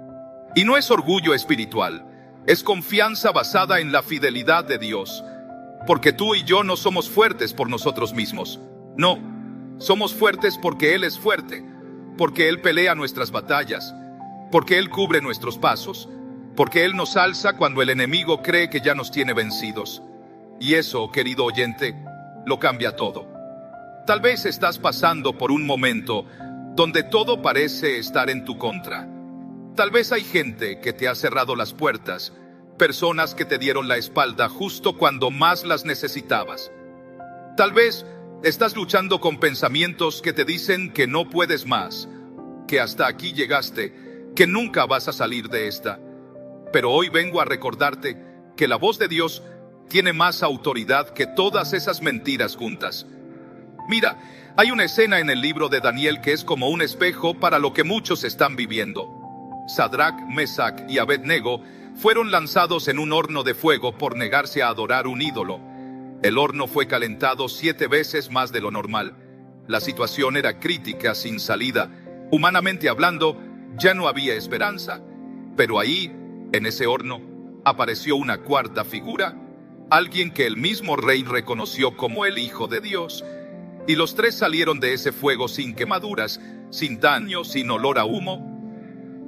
Y no es orgullo espiritual, es confianza basada en la fidelidad de Dios. Porque tú y yo no somos fuertes por nosotros mismos. No, somos fuertes porque Él es fuerte. porque Él pelea nuestras batallas, porque Él cubre nuestros pasos, porque Él nos alza cuando el enemigo cree que ya nos tiene vencidos. Y eso, querido oyente, lo cambia todo. Tal vez estás pasando por un momento donde todo parece estar en tu contra. Tal vez hay gente que te ha cerrado las puertas, personas que te dieron la espalda justo cuando más las necesitabas. Tal vez estás luchando con pensamientos que te dicen que no puedes más, que hasta aquí llegaste, que nunca vas a salir de esta. Pero hoy vengo a recordarte que la voz de Dios tiene más autoridad que todas esas mentiras juntas. Mira, hay una escena en el libro de Daniel que es como un espejo para lo que muchos están viviendo. Sadrac, Mesac y Abednego fueron lanzados en un horno de fuego por negarse a adorar un ídolo. El horno fue calentado 7 veces más de lo normal. La situación era crítica, sin salida. Humanamente hablando, ya no había esperanza. Pero ahí, en ese horno, apareció una cuarta figura, alguien que el mismo rey reconoció como el Hijo de Dios. Y los 3 salieron de ese fuego sin quemaduras, sin daño, sin olor a humo.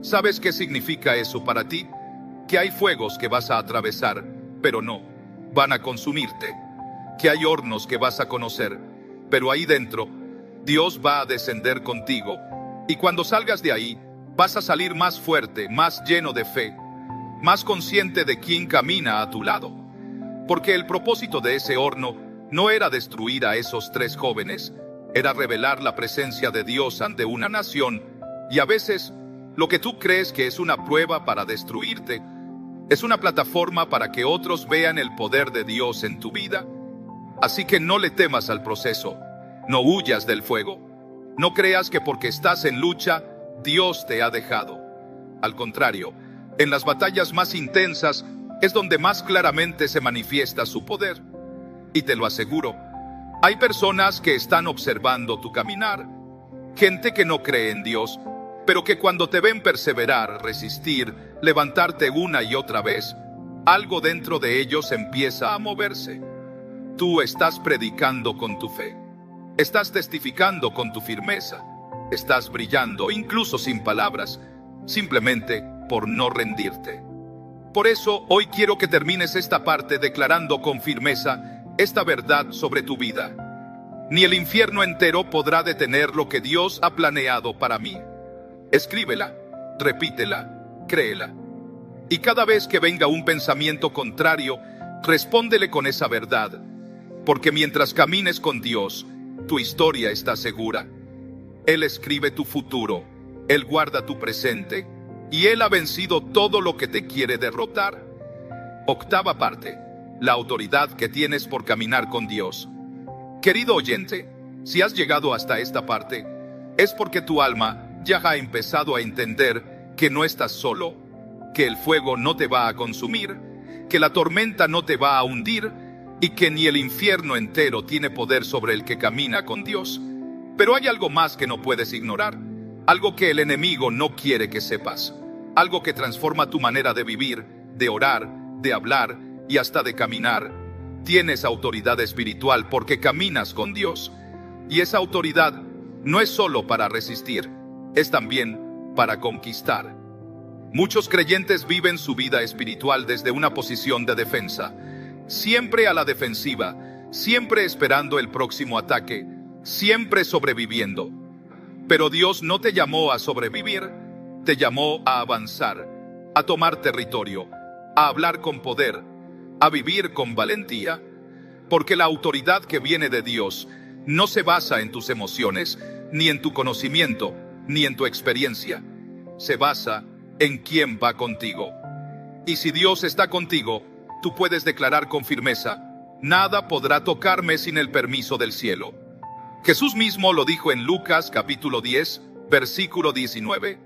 ¿Sabes qué significa eso para ti? Que hay fuegos que vas a atravesar, pero no, van a consumirte. Que hay hornos que vas a conocer, pero ahí dentro, Dios va a descender contigo. Y cuando salgas de ahí, vas a salir más fuerte, más lleno de fe, más consciente de quién camina a tu lado. Porque el propósito de ese horno no era destruir a esos 3 jóvenes, era revelar la presencia de Dios ante una nación, y a veces, lo que tú crees que es una prueba para destruirte, es una plataforma para que otros vean el poder de Dios en tu vida. Así que no le temas al proceso, no huyas del fuego, no creas que porque estás en lucha, Dios te ha dejado. Al contrario, en las batallas más intensas es donde más claramente se manifiesta su poder. Y te lo aseguro, hay personas que están observando tu caminar, gente que no cree en Dios, pero que cuando te ven perseverar, resistir, levantarte una y otra vez, algo dentro de ellos empieza a moverse. Tú estás predicando con tu fe, estás testificando con tu firmeza, estás brillando incluso sin palabras, simplemente por no rendirte. Por eso hoy quiero que termines esta parte declarando con firmeza esta verdad sobre tu vida. Ni el infierno entero podrá detener lo que Dios ha planeado para mí. Escríbela, repítela, créela. Y cada vez que venga un pensamiento contrario, respóndele con esa verdad. Porque mientras camines con Dios, tu historia está segura. Él escribe tu futuro, Él guarda tu presente, y Él ha vencido todo lo que te quiere derrotar. 8ª parte. La autoridad que tienes por caminar con Dios. Querido oyente, si has llegado hasta esta parte, es porque tu alma ya ha empezado a entender que no estás solo, que el fuego no te va a consumir, que la tormenta no te va a hundir, y que ni el infierno entero tiene poder sobre el que camina con Dios. Pero hay algo más que no puedes ignorar, algo que el enemigo no quiere que sepas, algo que transforma tu manera de vivir, de orar, de hablar y hasta de caminar. Tienes autoridad espiritual porque caminas con Dios. Y esa autoridad no es solo para resistir, es también para conquistar. Muchos creyentes viven su vida espiritual desde una posición de defensa, siempre a la defensiva, siempre esperando el próximo ataque, siempre sobreviviendo. Pero Dios no te llamó a sobrevivir, te llamó a avanzar, a tomar territorio, a hablar con poder, a vivir con valentía, porque la autoridad que viene de Dios no se basa en tus emociones, ni en tu conocimiento, ni en tu experiencia. Se basa en quién va contigo. Y si Dios está contigo, tú puedes declarar con firmeza: nada podrá tocarme sin el permiso del cielo. Jesús mismo lo dijo en Lucas capítulo 10, versículo 19.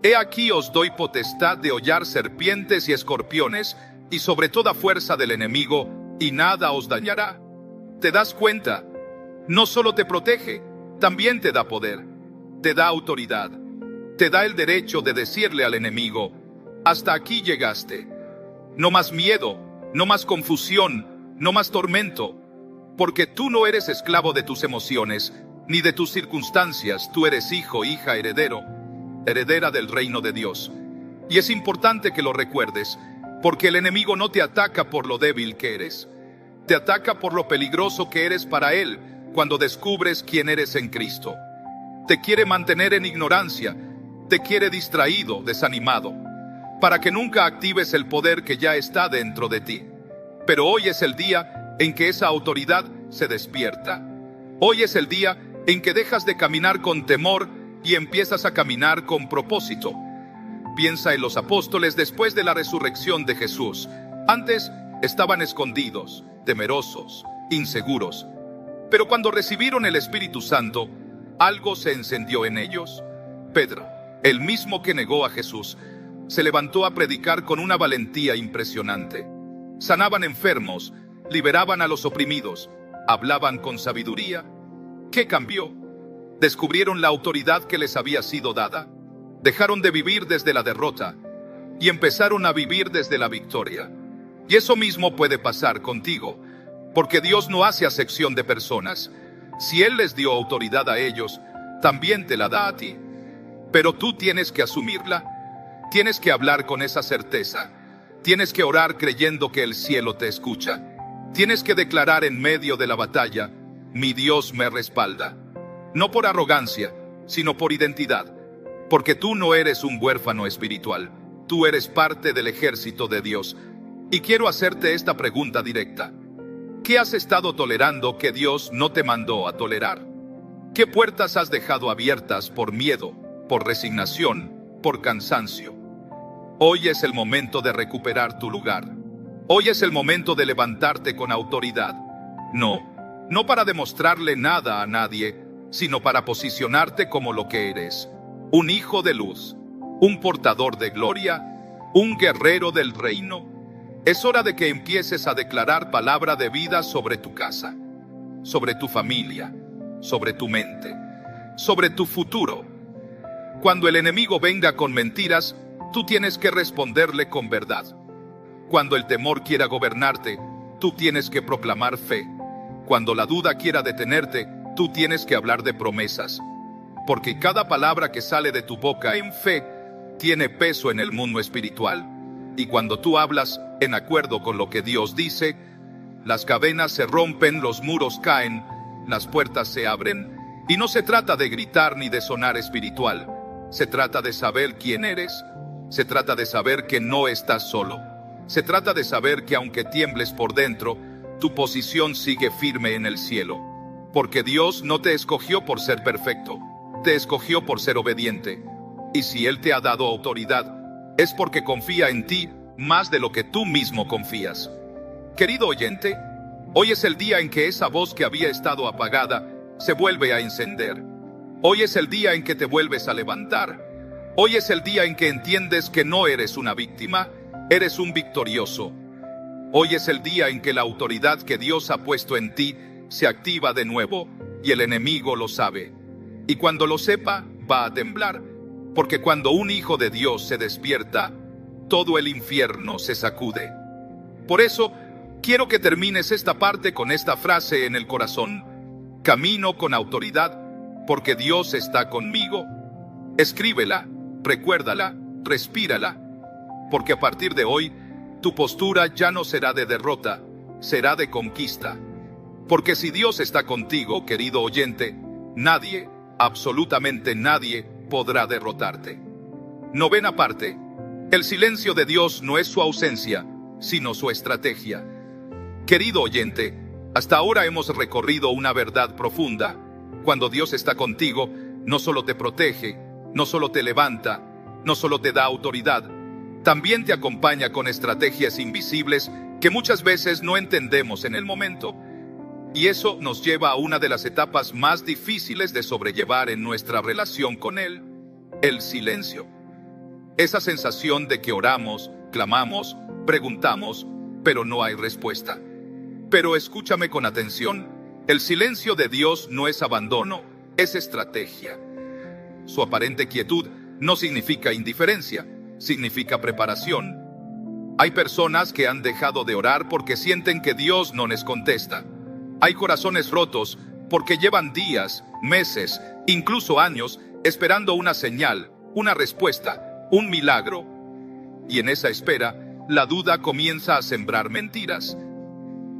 He aquí os doy potestad de hollar serpientes y escorpiones, y sobre toda fuerza del enemigo, y nada os dañará. ¿Te das cuenta? No solo te protege, también te da poder, te da autoridad, te da el derecho de decirle al enemigo: hasta aquí llegaste. No más miedo, no más confusión, no más tormento, porque tú no eres esclavo de tus emociones, ni de tus circunstancias. Tú eres hijo, hija, heredero, heredera del reino de Dios. Y es importante que lo recuerdes, porque el enemigo no te ataca por lo débil que eres. Te ataca por lo peligroso que eres para él cuando descubres quién eres en Cristo. Te quiere mantener en ignorancia, te quiere distraído, desanimado, para que nunca actives el poder que ya está dentro de ti. Pero hoy es el día en que esa autoridad se despierta. Hoy es el día en que dejas de caminar con temor y empiezas a caminar con propósito. Piensa en los apóstoles después de la resurrección de Jesús. Antes estaban escondidos, temerosos, inseguros. Pero cuando recibieron el Espíritu Santo, algo se encendió en ellos. Pedro, el mismo que negó a Jesús, se levantó a predicar con una valentía impresionante. Sanaban enfermos, liberaban a los oprimidos, hablaban con sabiduría. ¿Qué cambió? Descubrieron la autoridad que les había sido dada. Dejaron de vivir desde la derrota y empezaron a vivir desde la victoria. Y eso mismo puede pasar contigo, porque Dios no hace acepción de personas. Si Él les dio autoridad a ellos, también te la da a ti. Pero tú tienes que asumirla, tienes que hablar con esa certeza, tienes que orar creyendo que el cielo te escucha, tienes que declarar en medio de la batalla: mi Dios me respalda. No por arrogancia, sino por identidad. Porque tú no eres un huérfano espiritual, tú eres parte del ejército de Dios. Y quiero hacerte esta pregunta directa. ¿Qué has estado tolerando que Dios no te mandó a tolerar? ¿Qué puertas has dejado abiertas por miedo, por resignación, por cansancio? Hoy es el momento de recuperar tu lugar. Hoy es el momento de levantarte con autoridad. No para demostrarle nada a nadie, sino para posicionarte como lo que eres. Un hijo de luz, un portador de gloria, un guerrero del reino. Es hora de que empieces a declarar palabra de vida sobre tu casa, sobre tu familia, sobre tu mente, sobre tu futuro. Cuando el enemigo venga con mentiras, tú tienes que responderle con verdad. Cuando el temor quiera gobernarte, tú tienes que proclamar fe. Cuando la duda quiera detenerte, tú tienes que hablar de promesas. Porque cada palabra que sale de tu boca en fe tiene peso en el mundo espiritual. Y cuando tú hablas en acuerdo con lo que Dios dice, las cadenas se rompen, los muros caen, las puertas se abren. Y no se trata de gritar ni de sonar espiritual. Se trata de saber quién eres. Se trata de saber que no estás solo. Se trata de saber que aunque tiembles por dentro, tu posición sigue firme en el cielo. Porque Dios no te escogió por ser perfecto. Te escogió por ser obediente. Y si Él te ha dado autoridad, es porque confía en ti más de lo que tú mismo confías. Querido oyente, hoy es el día en que esa voz que había estado apagada se vuelve a encender. Hoy es el día en que te vuelves a levantar. Hoy es el día en que entiendes que no eres una víctima, eres un victorioso. Hoy es el día en que la autoridad que Dios ha puesto en ti se activa de nuevo y el enemigo lo sabe. Y cuando lo sepa, va a temblar, porque cuando un hijo de Dios se despierta, todo el infierno se sacude. Por eso, quiero que termines esta parte con esta frase en el corazón: camino con autoridad, porque Dios está conmigo. Escríbela, recuérdala, respírala, porque a partir de hoy, tu postura ya no será de derrota, será de conquista. Porque si Dios está contigo, querido oyente, nadie, absolutamente nadie, podrá derrotarte. Novena parte. El silencio de Dios no es su ausencia, sino su estrategia. Querido oyente, hasta ahora hemos recorrido una verdad profunda. Cuando Dios está contigo, no solo te protege, no solo te levanta, no solo te da autoridad, también te acompaña con estrategias invisibles que muchas veces no entendemos en el momento. Y eso nos lleva a una de las etapas más difíciles de sobrellevar en nuestra relación con Él: el silencio. Esa sensación de que oramos, clamamos, preguntamos, pero no hay respuesta. Pero escúchame con atención, el silencio de Dios no es abandono, es estrategia. Su aparente quietud no significa indiferencia, significa preparación. Hay personas que han dejado de orar porque sienten que Dios no les contesta. Hay corazones rotos porque llevan días, meses, incluso años, esperando una señal, una respuesta, un milagro. Y en esa espera, la duda comienza a sembrar mentiras.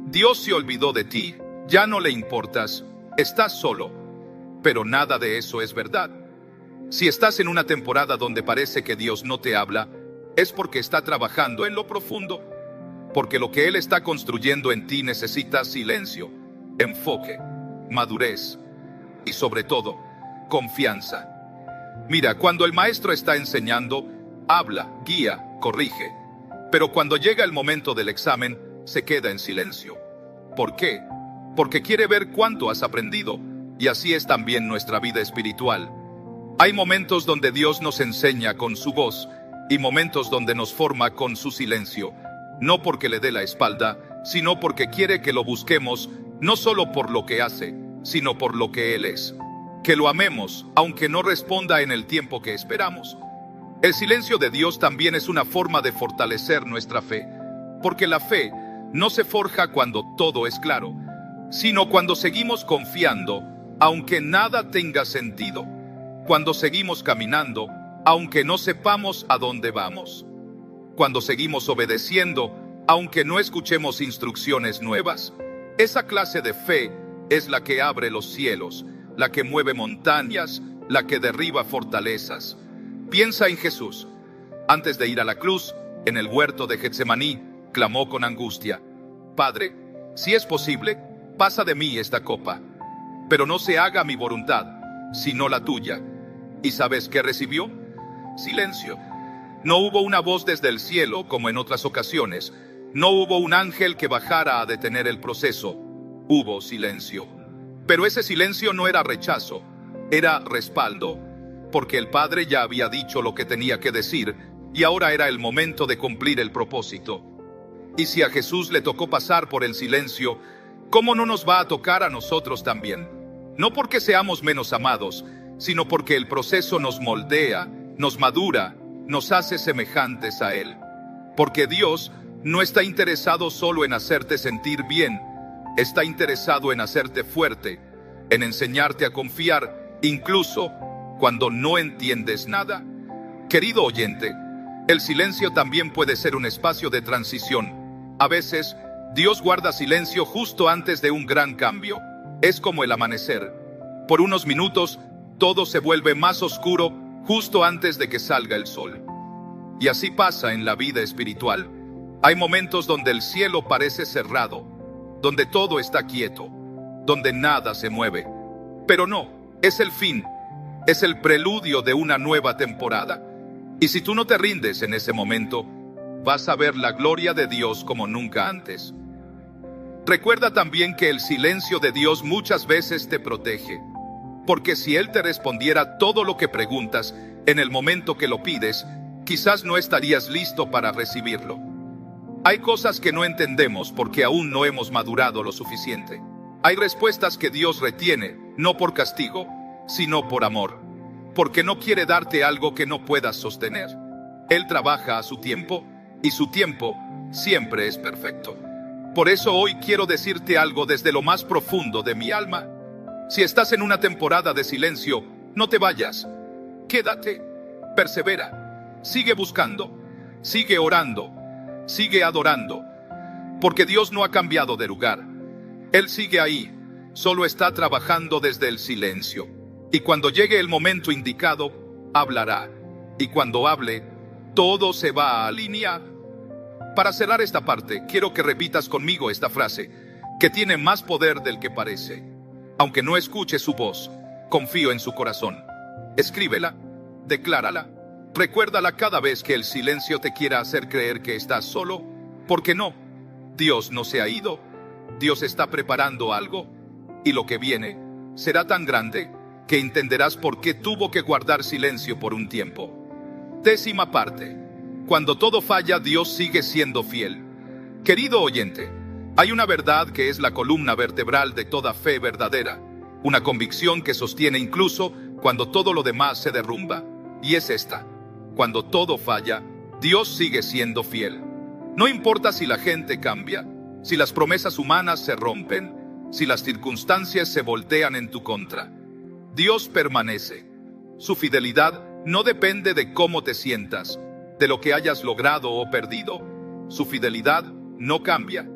Dios se olvidó de ti, ya no le importas, estás solo. Pero nada de eso es verdad. Si estás en una temporada donde parece que Dios no te habla, es porque está trabajando en lo profundo. Porque lo que Él está construyendo en ti necesita silencio, enfoque, madurez y sobre todo, confianza. Mira, cuando el maestro está enseñando, habla, guía, corrige. Pero cuando llega el momento del examen, se queda en silencio. ¿Por qué? Porque quiere ver cuánto has aprendido. Y así es también nuestra vida espiritual. Hay momentos donde Dios nos enseña con su voz y momentos donde nos forma con su silencio. No porque le dé la espalda, sino porque quiere que lo busquemos, no solo por lo que hace, sino por lo que Él es. Que lo amemos, aunque no responda en el tiempo que esperamos. El silencio de Dios también es una forma de fortalecer nuestra fe, porque la fe no se forja cuando todo es claro, sino cuando seguimos confiando, aunque nada tenga sentido, cuando seguimos caminando, aunque no sepamos a dónde vamos, cuando seguimos obedeciendo, aunque no escuchemos instrucciones nuevas. Esa clase de fe es la que abre los cielos, la que mueve montañas, la que derriba fortalezas. Piensa en Jesús. Antes de ir a la cruz, en el huerto de Getsemaní, clamó con angustia: Padre, si es posible, pasa de mí esta copa, pero no se haga mi voluntad, sino la tuya. ¿Y sabes qué recibió? Silencio. No hubo una voz desde el cielo, como en otras ocasiones. No hubo un ángel que bajara a detener el proceso. Hubo silencio. Pero ese silencio no era rechazo, era respaldo, porque el Padre ya había dicho lo que tenía que decir, y ahora era el momento de cumplir el propósito. Y si a Jesús le tocó pasar por el silencio, ¿cómo no nos va a tocar a nosotros también? No porque seamos menos amados, sino porque el proceso nos moldea, nos madura, nos hace semejantes a Él. Porque Dios no está interesado solo en hacerte sentir bien, está interesado en hacerte fuerte, en enseñarte a confiar, incluso cuando no entiendes nada. Querido oyente, el silencio también puede ser un espacio de transición. A veces, Dios guarda silencio justo antes de un gran cambio. Es como el amanecer. Por unos minutos, todo se vuelve más oscuro justo antes de que salga el sol. Y así pasa en la vida espiritual. Hay momentos donde el cielo parece cerrado, donde todo está quieto, donde nada se mueve. Pero no, es el fin, es el preludio de una nueva temporada. Y si tú no te rindes en ese momento, vas a ver la gloria de Dios como nunca antes. Recuerda también que el silencio de Dios muchas veces te protege, porque si Él te respondiera todo lo que preguntas en el momento que lo pides, quizás no estarías listo para recibirlo. Hay cosas que no entendemos porque aún no hemos madurado lo suficiente. Hay respuestas que Dios retiene, no por castigo, sino por amor, porque no quiere darte algo que no puedas sostener. Él trabaja a su tiempo, y su tiempo siempre es perfecto. Por eso hoy quiero decirte algo desde lo más profundo de mi alma. Si estás en una temporada de silencio, no te vayas. Quédate, persevera, sigue buscando, sigue orando, sigue adorando, porque Dios no ha cambiado de lugar. Él sigue ahí, solo está trabajando desde el silencio. Y cuando llegue el momento indicado, hablará. Y cuando hable, todo se va a alinear. Para cerrar esta parte, quiero que repitas conmigo esta frase, que tiene más poder del que parece. Aunque no escuche su voz, confío en su corazón. Escríbela, declárala, recuérdala cada vez que el silencio te quiera hacer creer que estás solo, porque no, Dios no se ha ido, Dios está preparando algo, y lo que viene será tan grande que entenderás por qué tuvo que guardar silencio por un tiempo. 10ª parte. Cuando todo falla, Dios sigue siendo fiel. Querido oyente, hay una verdad que es la columna vertebral de toda fe verdadera, una convicción que sostiene incluso cuando todo lo demás se derrumba, y es esta: cuando todo falla, Dios sigue siendo fiel. No importa si la gente cambia, si las promesas humanas se rompen, si las circunstancias se voltean en tu contra. Dios permanece. Su fidelidad no depende de cómo te sientas, de lo que hayas logrado o perdido. Su fidelidad no cambia.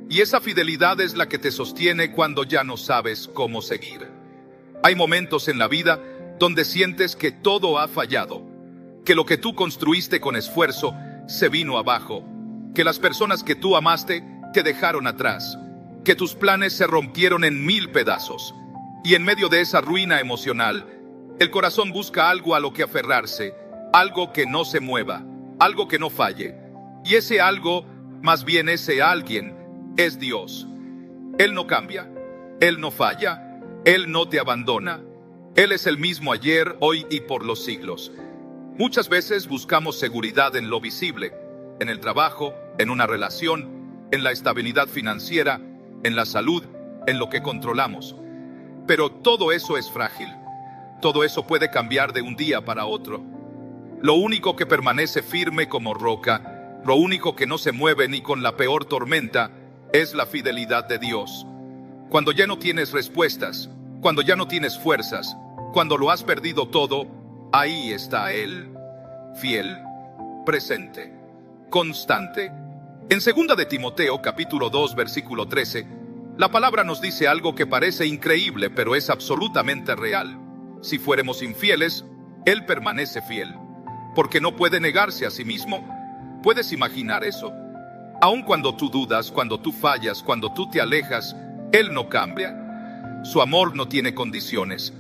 Y esa fidelidad es la que te sostiene cuando ya no sabes cómo seguir. Hay momentos en la vida donde sientes que todo ha fallado, que lo que tú construiste con esfuerzo se vino abajo, que las personas que tú amaste te dejaron atrás, que tus planes se rompieron en 1000 pedazos. Y en medio de esa ruina emocional, el corazón busca algo a lo que aferrarse, algo que no se mueva, algo que no falle. Y ese algo, más bien ese alguien, es Dios. Él no cambia, Él no falla, Él no te abandona. Él es el mismo ayer, hoy y por los siglos. Muchas veces buscamos seguridad en lo visible, en el trabajo, en una relación, en la estabilidad financiera, en la salud, en lo que controlamos. Pero todo eso es frágil. Todo eso puede cambiar de un día para otro. Lo único que permanece firme como roca, lo único que no se mueve ni con la peor tormenta, es la fidelidad de Dios. Cuando ya no tienes respuestas, cuando ya no tienes fuerzas, cuando lo has perdido todo, ahí está Él, fiel, presente, constante. En 2 de Timoteo, capítulo 2, versículo 13, la palabra nos dice algo que parece increíble, pero es absolutamente real. Si fuéramos infieles, Él permanece fiel, porque no puede negarse a sí mismo. ¿Puedes imaginar eso? Aun cuando tú dudas, cuando tú fallas, cuando tú te alejas, Él no cambia. Su amor no tiene condiciones.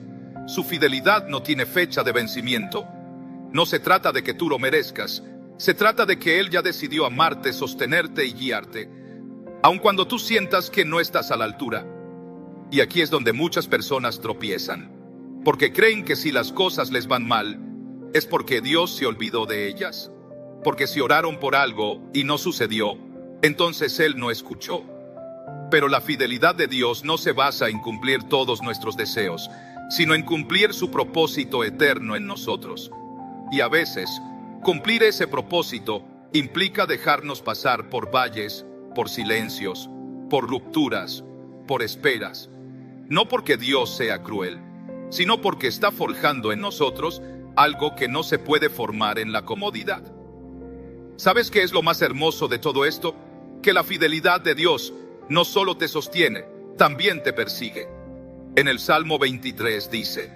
Su fidelidad no tiene fecha de vencimiento. No se trata de que tú lo merezcas. Se trata de que Él ya decidió amarte, sostenerte y guiarte, aun cuando tú sientas que no estás a la altura. Y aquí es donde muchas personas tropiezan, porque creen que si las cosas les van mal, es porque Dios se olvidó de ellas. Porque si oraron por algo y no sucedió, entonces Él no escuchó. Pero la fidelidad de Dios no se basa en cumplir todos nuestros deseos, sino en cumplir su propósito eterno en nosotros. Y a veces, cumplir ese propósito implica dejarnos pasar por valles, por silencios, por rupturas, por esperas. No porque Dios sea cruel, sino porque está forjando en nosotros algo que no se puede formar en la comodidad. ¿Sabes qué es lo más hermoso de todo esto? Que la fidelidad de Dios no solo te sostiene, también te persigue. En el Salmo 23 dice: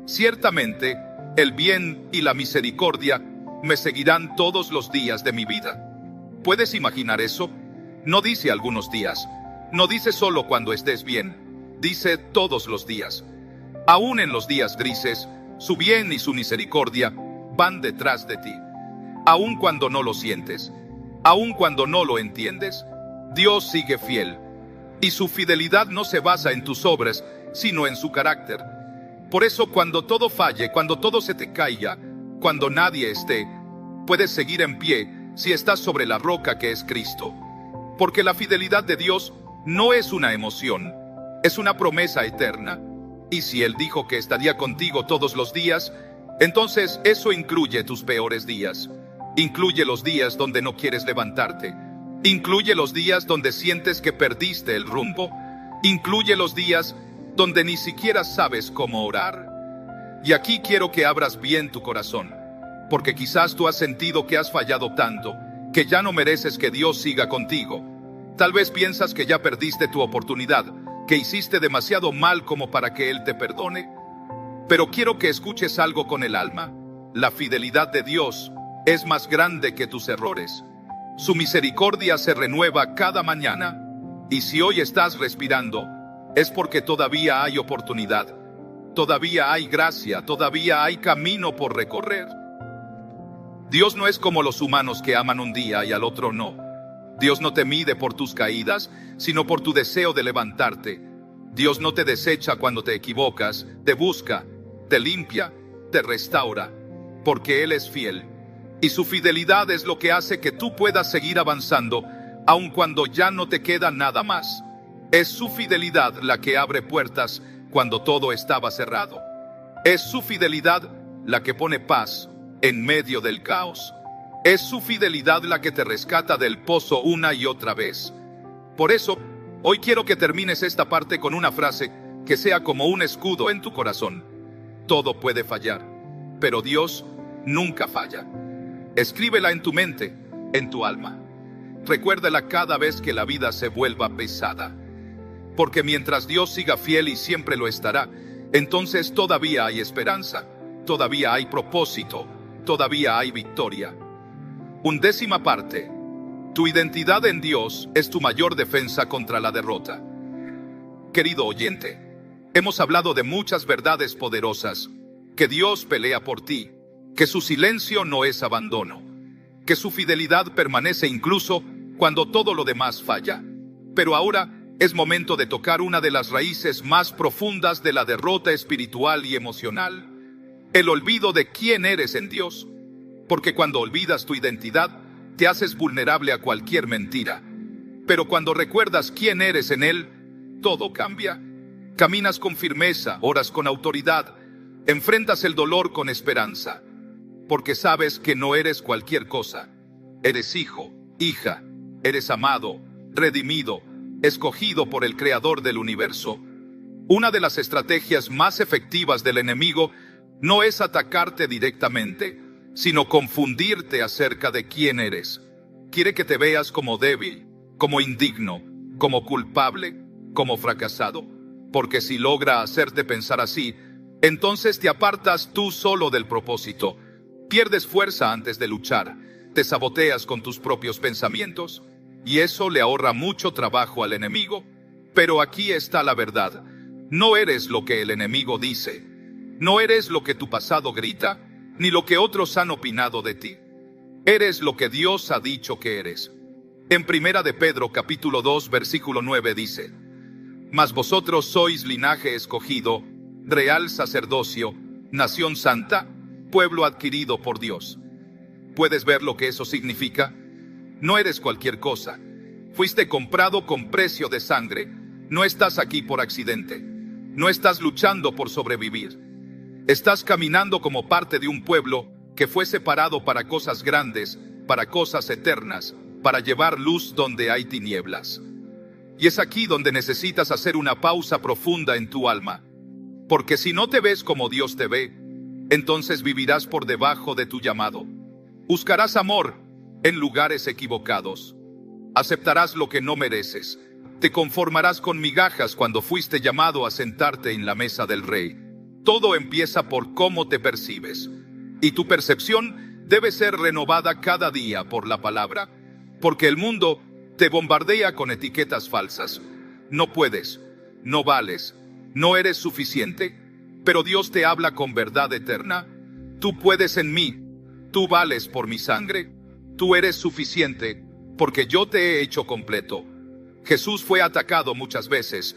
ciertamente el bien y la misericordia me seguirán todos los días de mi vida. ¿Puedes imaginar eso? No dice algunos días, no dice solo cuando estés bien, dice todos los días. Aún en los días grises, su bien y su misericordia van detrás de ti. Aún cuando no lo sientes, aún cuando no lo entiendes, Dios sigue fiel. Y su fidelidad no se basa en tus obras, sino en su carácter. Por eso cuando todo falle, cuando todo se te caiga, cuando nadie esté, puedes seguir en pie si estás sobre la roca que es Cristo. Porque la fidelidad de Dios no es una emoción, es una promesa eterna. Y si Él dijo que estaría contigo todos los días, entonces eso incluye tus peores días. Incluye los días donde no quieres levantarte. Incluye los días donde sientes que perdiste el rumbo. Incluye los días donde ni siquiera sabes cómo orar. Y aquí quiero que abras bien tu corazón, porque quizás tú has sentido que has fallado tanto, que ya no mereces que Dios siga contigo. Tal vez piensas que ya perdiste tu oportunidad, que hiciste demasiado mal como para que Él te perdone. Pero quiero que escuches algo con el alma. La fidelidad de Dios es más grande que tus errores. Su misericordia se renueva cada mañana. Y si hoy estás respirando, es porque todavía hay oportunidad. Todavía hay gracia, todavía hay camino por recorrer. Dios no es como los humanos que aman un día y al otro no. Dios no te mide por tus caídas, sino por tu deseo de levantarte. Dios no te desecha cuando te equivocas, te busca, te limpia, te restaura, porque Él es fiel. Y su fidelidad es lo que hace que tú puedas seguir avanzando, aun cuando ya no te queda nada más. Es su fidelidad la que abre puertas cuando todo estaba cerrado. Es su fidelidad la que pone paz en medio del caos. Es su fidelidad la que te rescata del pozo una y otra vez. Por eso, Hoy quiero que termines esta parte con una frase que sea como un escudo en tu corazón. Todo puede fallar, pero Dios nunca falla. Escríbela en tu mente, en tu alma. Recuérdala cada vez que la vida se vuelva pesada. Porque mientras Dios siga fiel y siempre lo estará, entonces todavía hay esperanza, todavía hay propósito, todavía hay victoria. 11ª parte. Tu identidad en Dios es tu mayor defensa contra la derrota. Querido oyente, hemos hablado de muchas verdades poderosas, que Dios pelea por ti, que su silencio no es abandono, que su fidelidad permanece incluso cuando todo lo demás falla. Pero ahora es momento de tocar una de las raíces más profundas de la derrota espiritual y emocional, el olvido de quién eres en Dios. Porque cuando olvidas tu identidad, te haces vulnerable a cualquier mentira. Pero cuando recuerdas quién eres en Él, todo cambia. Caminas con firmeza, oras con autoridad, enfrentas el dolor con esperanza. Porque sabes que no eres cualquier cosa. Eres hijo, hija, eres amado, redimido, escogido por el Creador del universo. Una de las estrategias más efectivas del enemigo no es atacarte directamente, sino confundirte acerca de quién eres. Quiere que te veas como débil, como indigno, como culpable, como fracasado, porque si logra hacerte pensar así, entonces te apartas tú solo del propósito, pierdes fuerza antes de luchar, te saboteas con tus propios pensamientos, y eso le ahorra mucho trabajo al enemigo. Pero aquí está la verdad: no eres lo que el enemigo dice, no eres lo que tu pasado grita, ni lo que otros han opinado de ti. Eres lo que Dios ha dicho que eres. En 1 de Pedro capítulo 2 versículo 9 dice: Mas vosotros sois linaje escogido, real sacerdocio, nación santa, pueblo adquirido por Dios. ¿Puedes ver lo que eso significa? No eres cualquier cosa. Fuiste comprado con precio de sangre. No estás aquí por accidente. No estás luchando por sobrevivir. Estás caminando como parte de un pueblo que fue separado para cosas grandes, para cosas eternas, para llevar luz donde hay tinieblas. Y es aquí donde necesitas hacer una pausa profunda en tu alma. Porque si no te ves como Dios te ve, entonces vivirás por debajo de tu llamado. Buscarás amor en lugares equivocados. Aceptarás lo que no mereces. Te conformarás con migajas cuando fuiste llamado a sentarte en la mesa del rey. Todo empieza por cómo te percibes. Y tu percepción debe ser renovada cada día por la palabra, porque el mundo te bombardea con etiquetas falsas. No puedes, no vales, no eres suficiente, pero Dios te habla con verdad eterna. Tú puedes en mí, tú vales por mi sangre, tú eres suficiente, porque yo te he hecho completo. Jesús fue atacado muchas veces,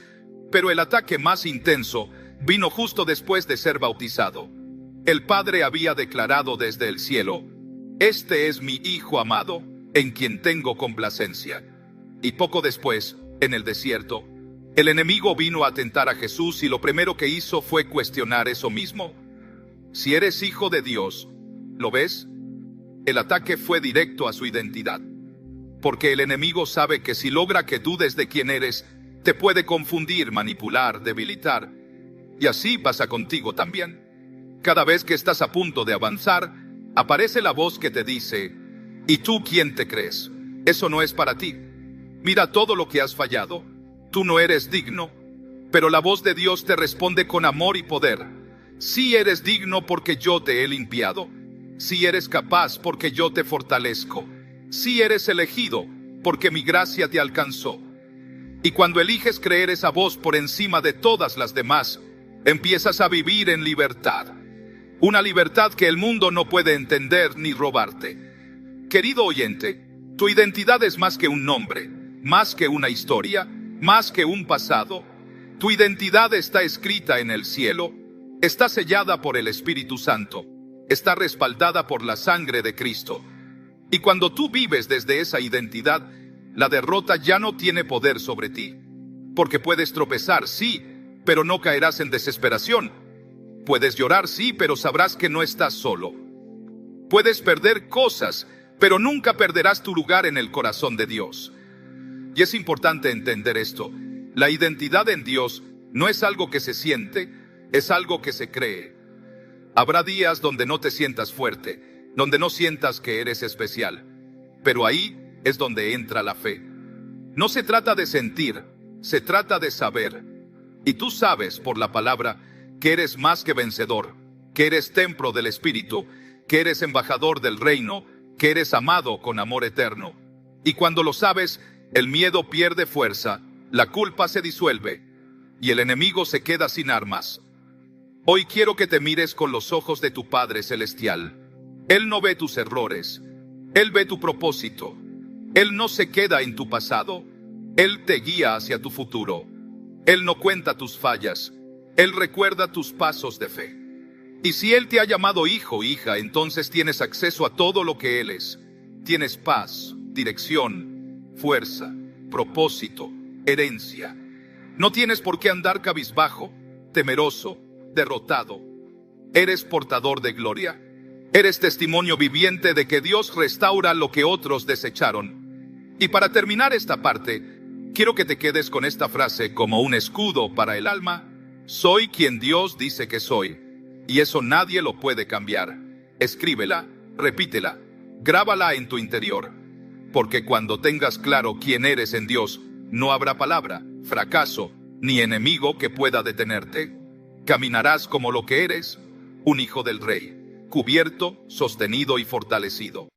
pero el ataque más intenso vino justo después de ser bautizado. El Padre había declarado desde el cielo: Este es mi Hijo amado, en quien tengo complacencia. Y poco después, en el desierto, el enemigo vino a tentar a Jesús y lo primero que hizo fue cuestionar eso mismo. Si eres hijo de Dios, ¿lo ves? El ataque fue directo a su identidad. Porque el enemigo sabe que si logra que dudes de quién eres, te puede confundir, manipular, debilitar. Y así pasa contigo también. Cada vez que estás a punto de avanzar, aparece la voz que te dice: ¿y tú quién te crees? Eso no es para ti. Mira todo lo que has fallado. Tú no eres digno. Pero la voz de Dios te responde con amor y poder: sí eres digno porque yo te he limpiado. Sí eres capaz porque yo te fortalezco. Sí eres elegido porque mi gracia te alcanzó. Y cuando eliges creer esa voz por encima de todas las demás, empiezas a vivir en libertad. Una libertad que el mundo no puede entender ni robarte. Querido oyente, tu identidad es más que un nombre, más que una historia, más que un pasado. Tu identidad está escrita en el cielo, está sellada por el Espíritu Santo, está respaldada por la sangre de Cristo. Y cuando tú vives desde esa identidad, la derrota ya no tiene poder sobre ti. Porque puedes tropezar, sí, pero no caerás en desesperación. Puedes llorar, sí, pero sabrás que no estás solo. Puedes perder cosas, pero nunca perderás tu lugar en el corazón de Dios. Y es importante entender esto. La identidad en Dios no es algo que se siente, es algo que se cree. Habrá días donde no te sientas fuerte, donde no sientas que eres especial. Pero ahí es donde entra la fe. No se trata de sentir, se trata de saber. Y tú sabes por la palabra que eres más que vencedor, que eres templo del Espíritu, que eres embajador del reino, que eres amado con amor eterno. Y cuando lo sabes, el miedo pierde fuerza, la culpa se disuelve y el enemigo se queda sin armas. Hoy quiero que te mires con los ojos de tu Padre Celestial. Él no ve tus errores, Él ve tu propósito. Él no se queda en tu pasado, Él te guía hacia tu futuro. Él no cuenta tus fallas, Él recuerda tus pasos de fe. Y si Él te ha llamado hijo o hija, entonces tienes acceso a todo lo que Él es. Tienes paz, dirección, fuerza, propósito, herencia. No tienes por qué andar cabizbajo, temeroso, derrotado. Eres portador de gloria. Eres testimonio viviente de que Dios restaura lo que otros desecharon. Y para terminar esta parte, quiero que te quedes con esta frase como un escudo para el alma. Soy quien Dios dice que soy. Y eso nadie lo puede cambiar. Escríbela, repítela, grábala en tu interior. Porque cuando tengas claro quién eres en Dios, no habrá palabra, fracaso, ni enemigo que pueda detenerte. Caminarás como lo que eres, un hijo del Rey, cubierto, sostenido y fortalecido.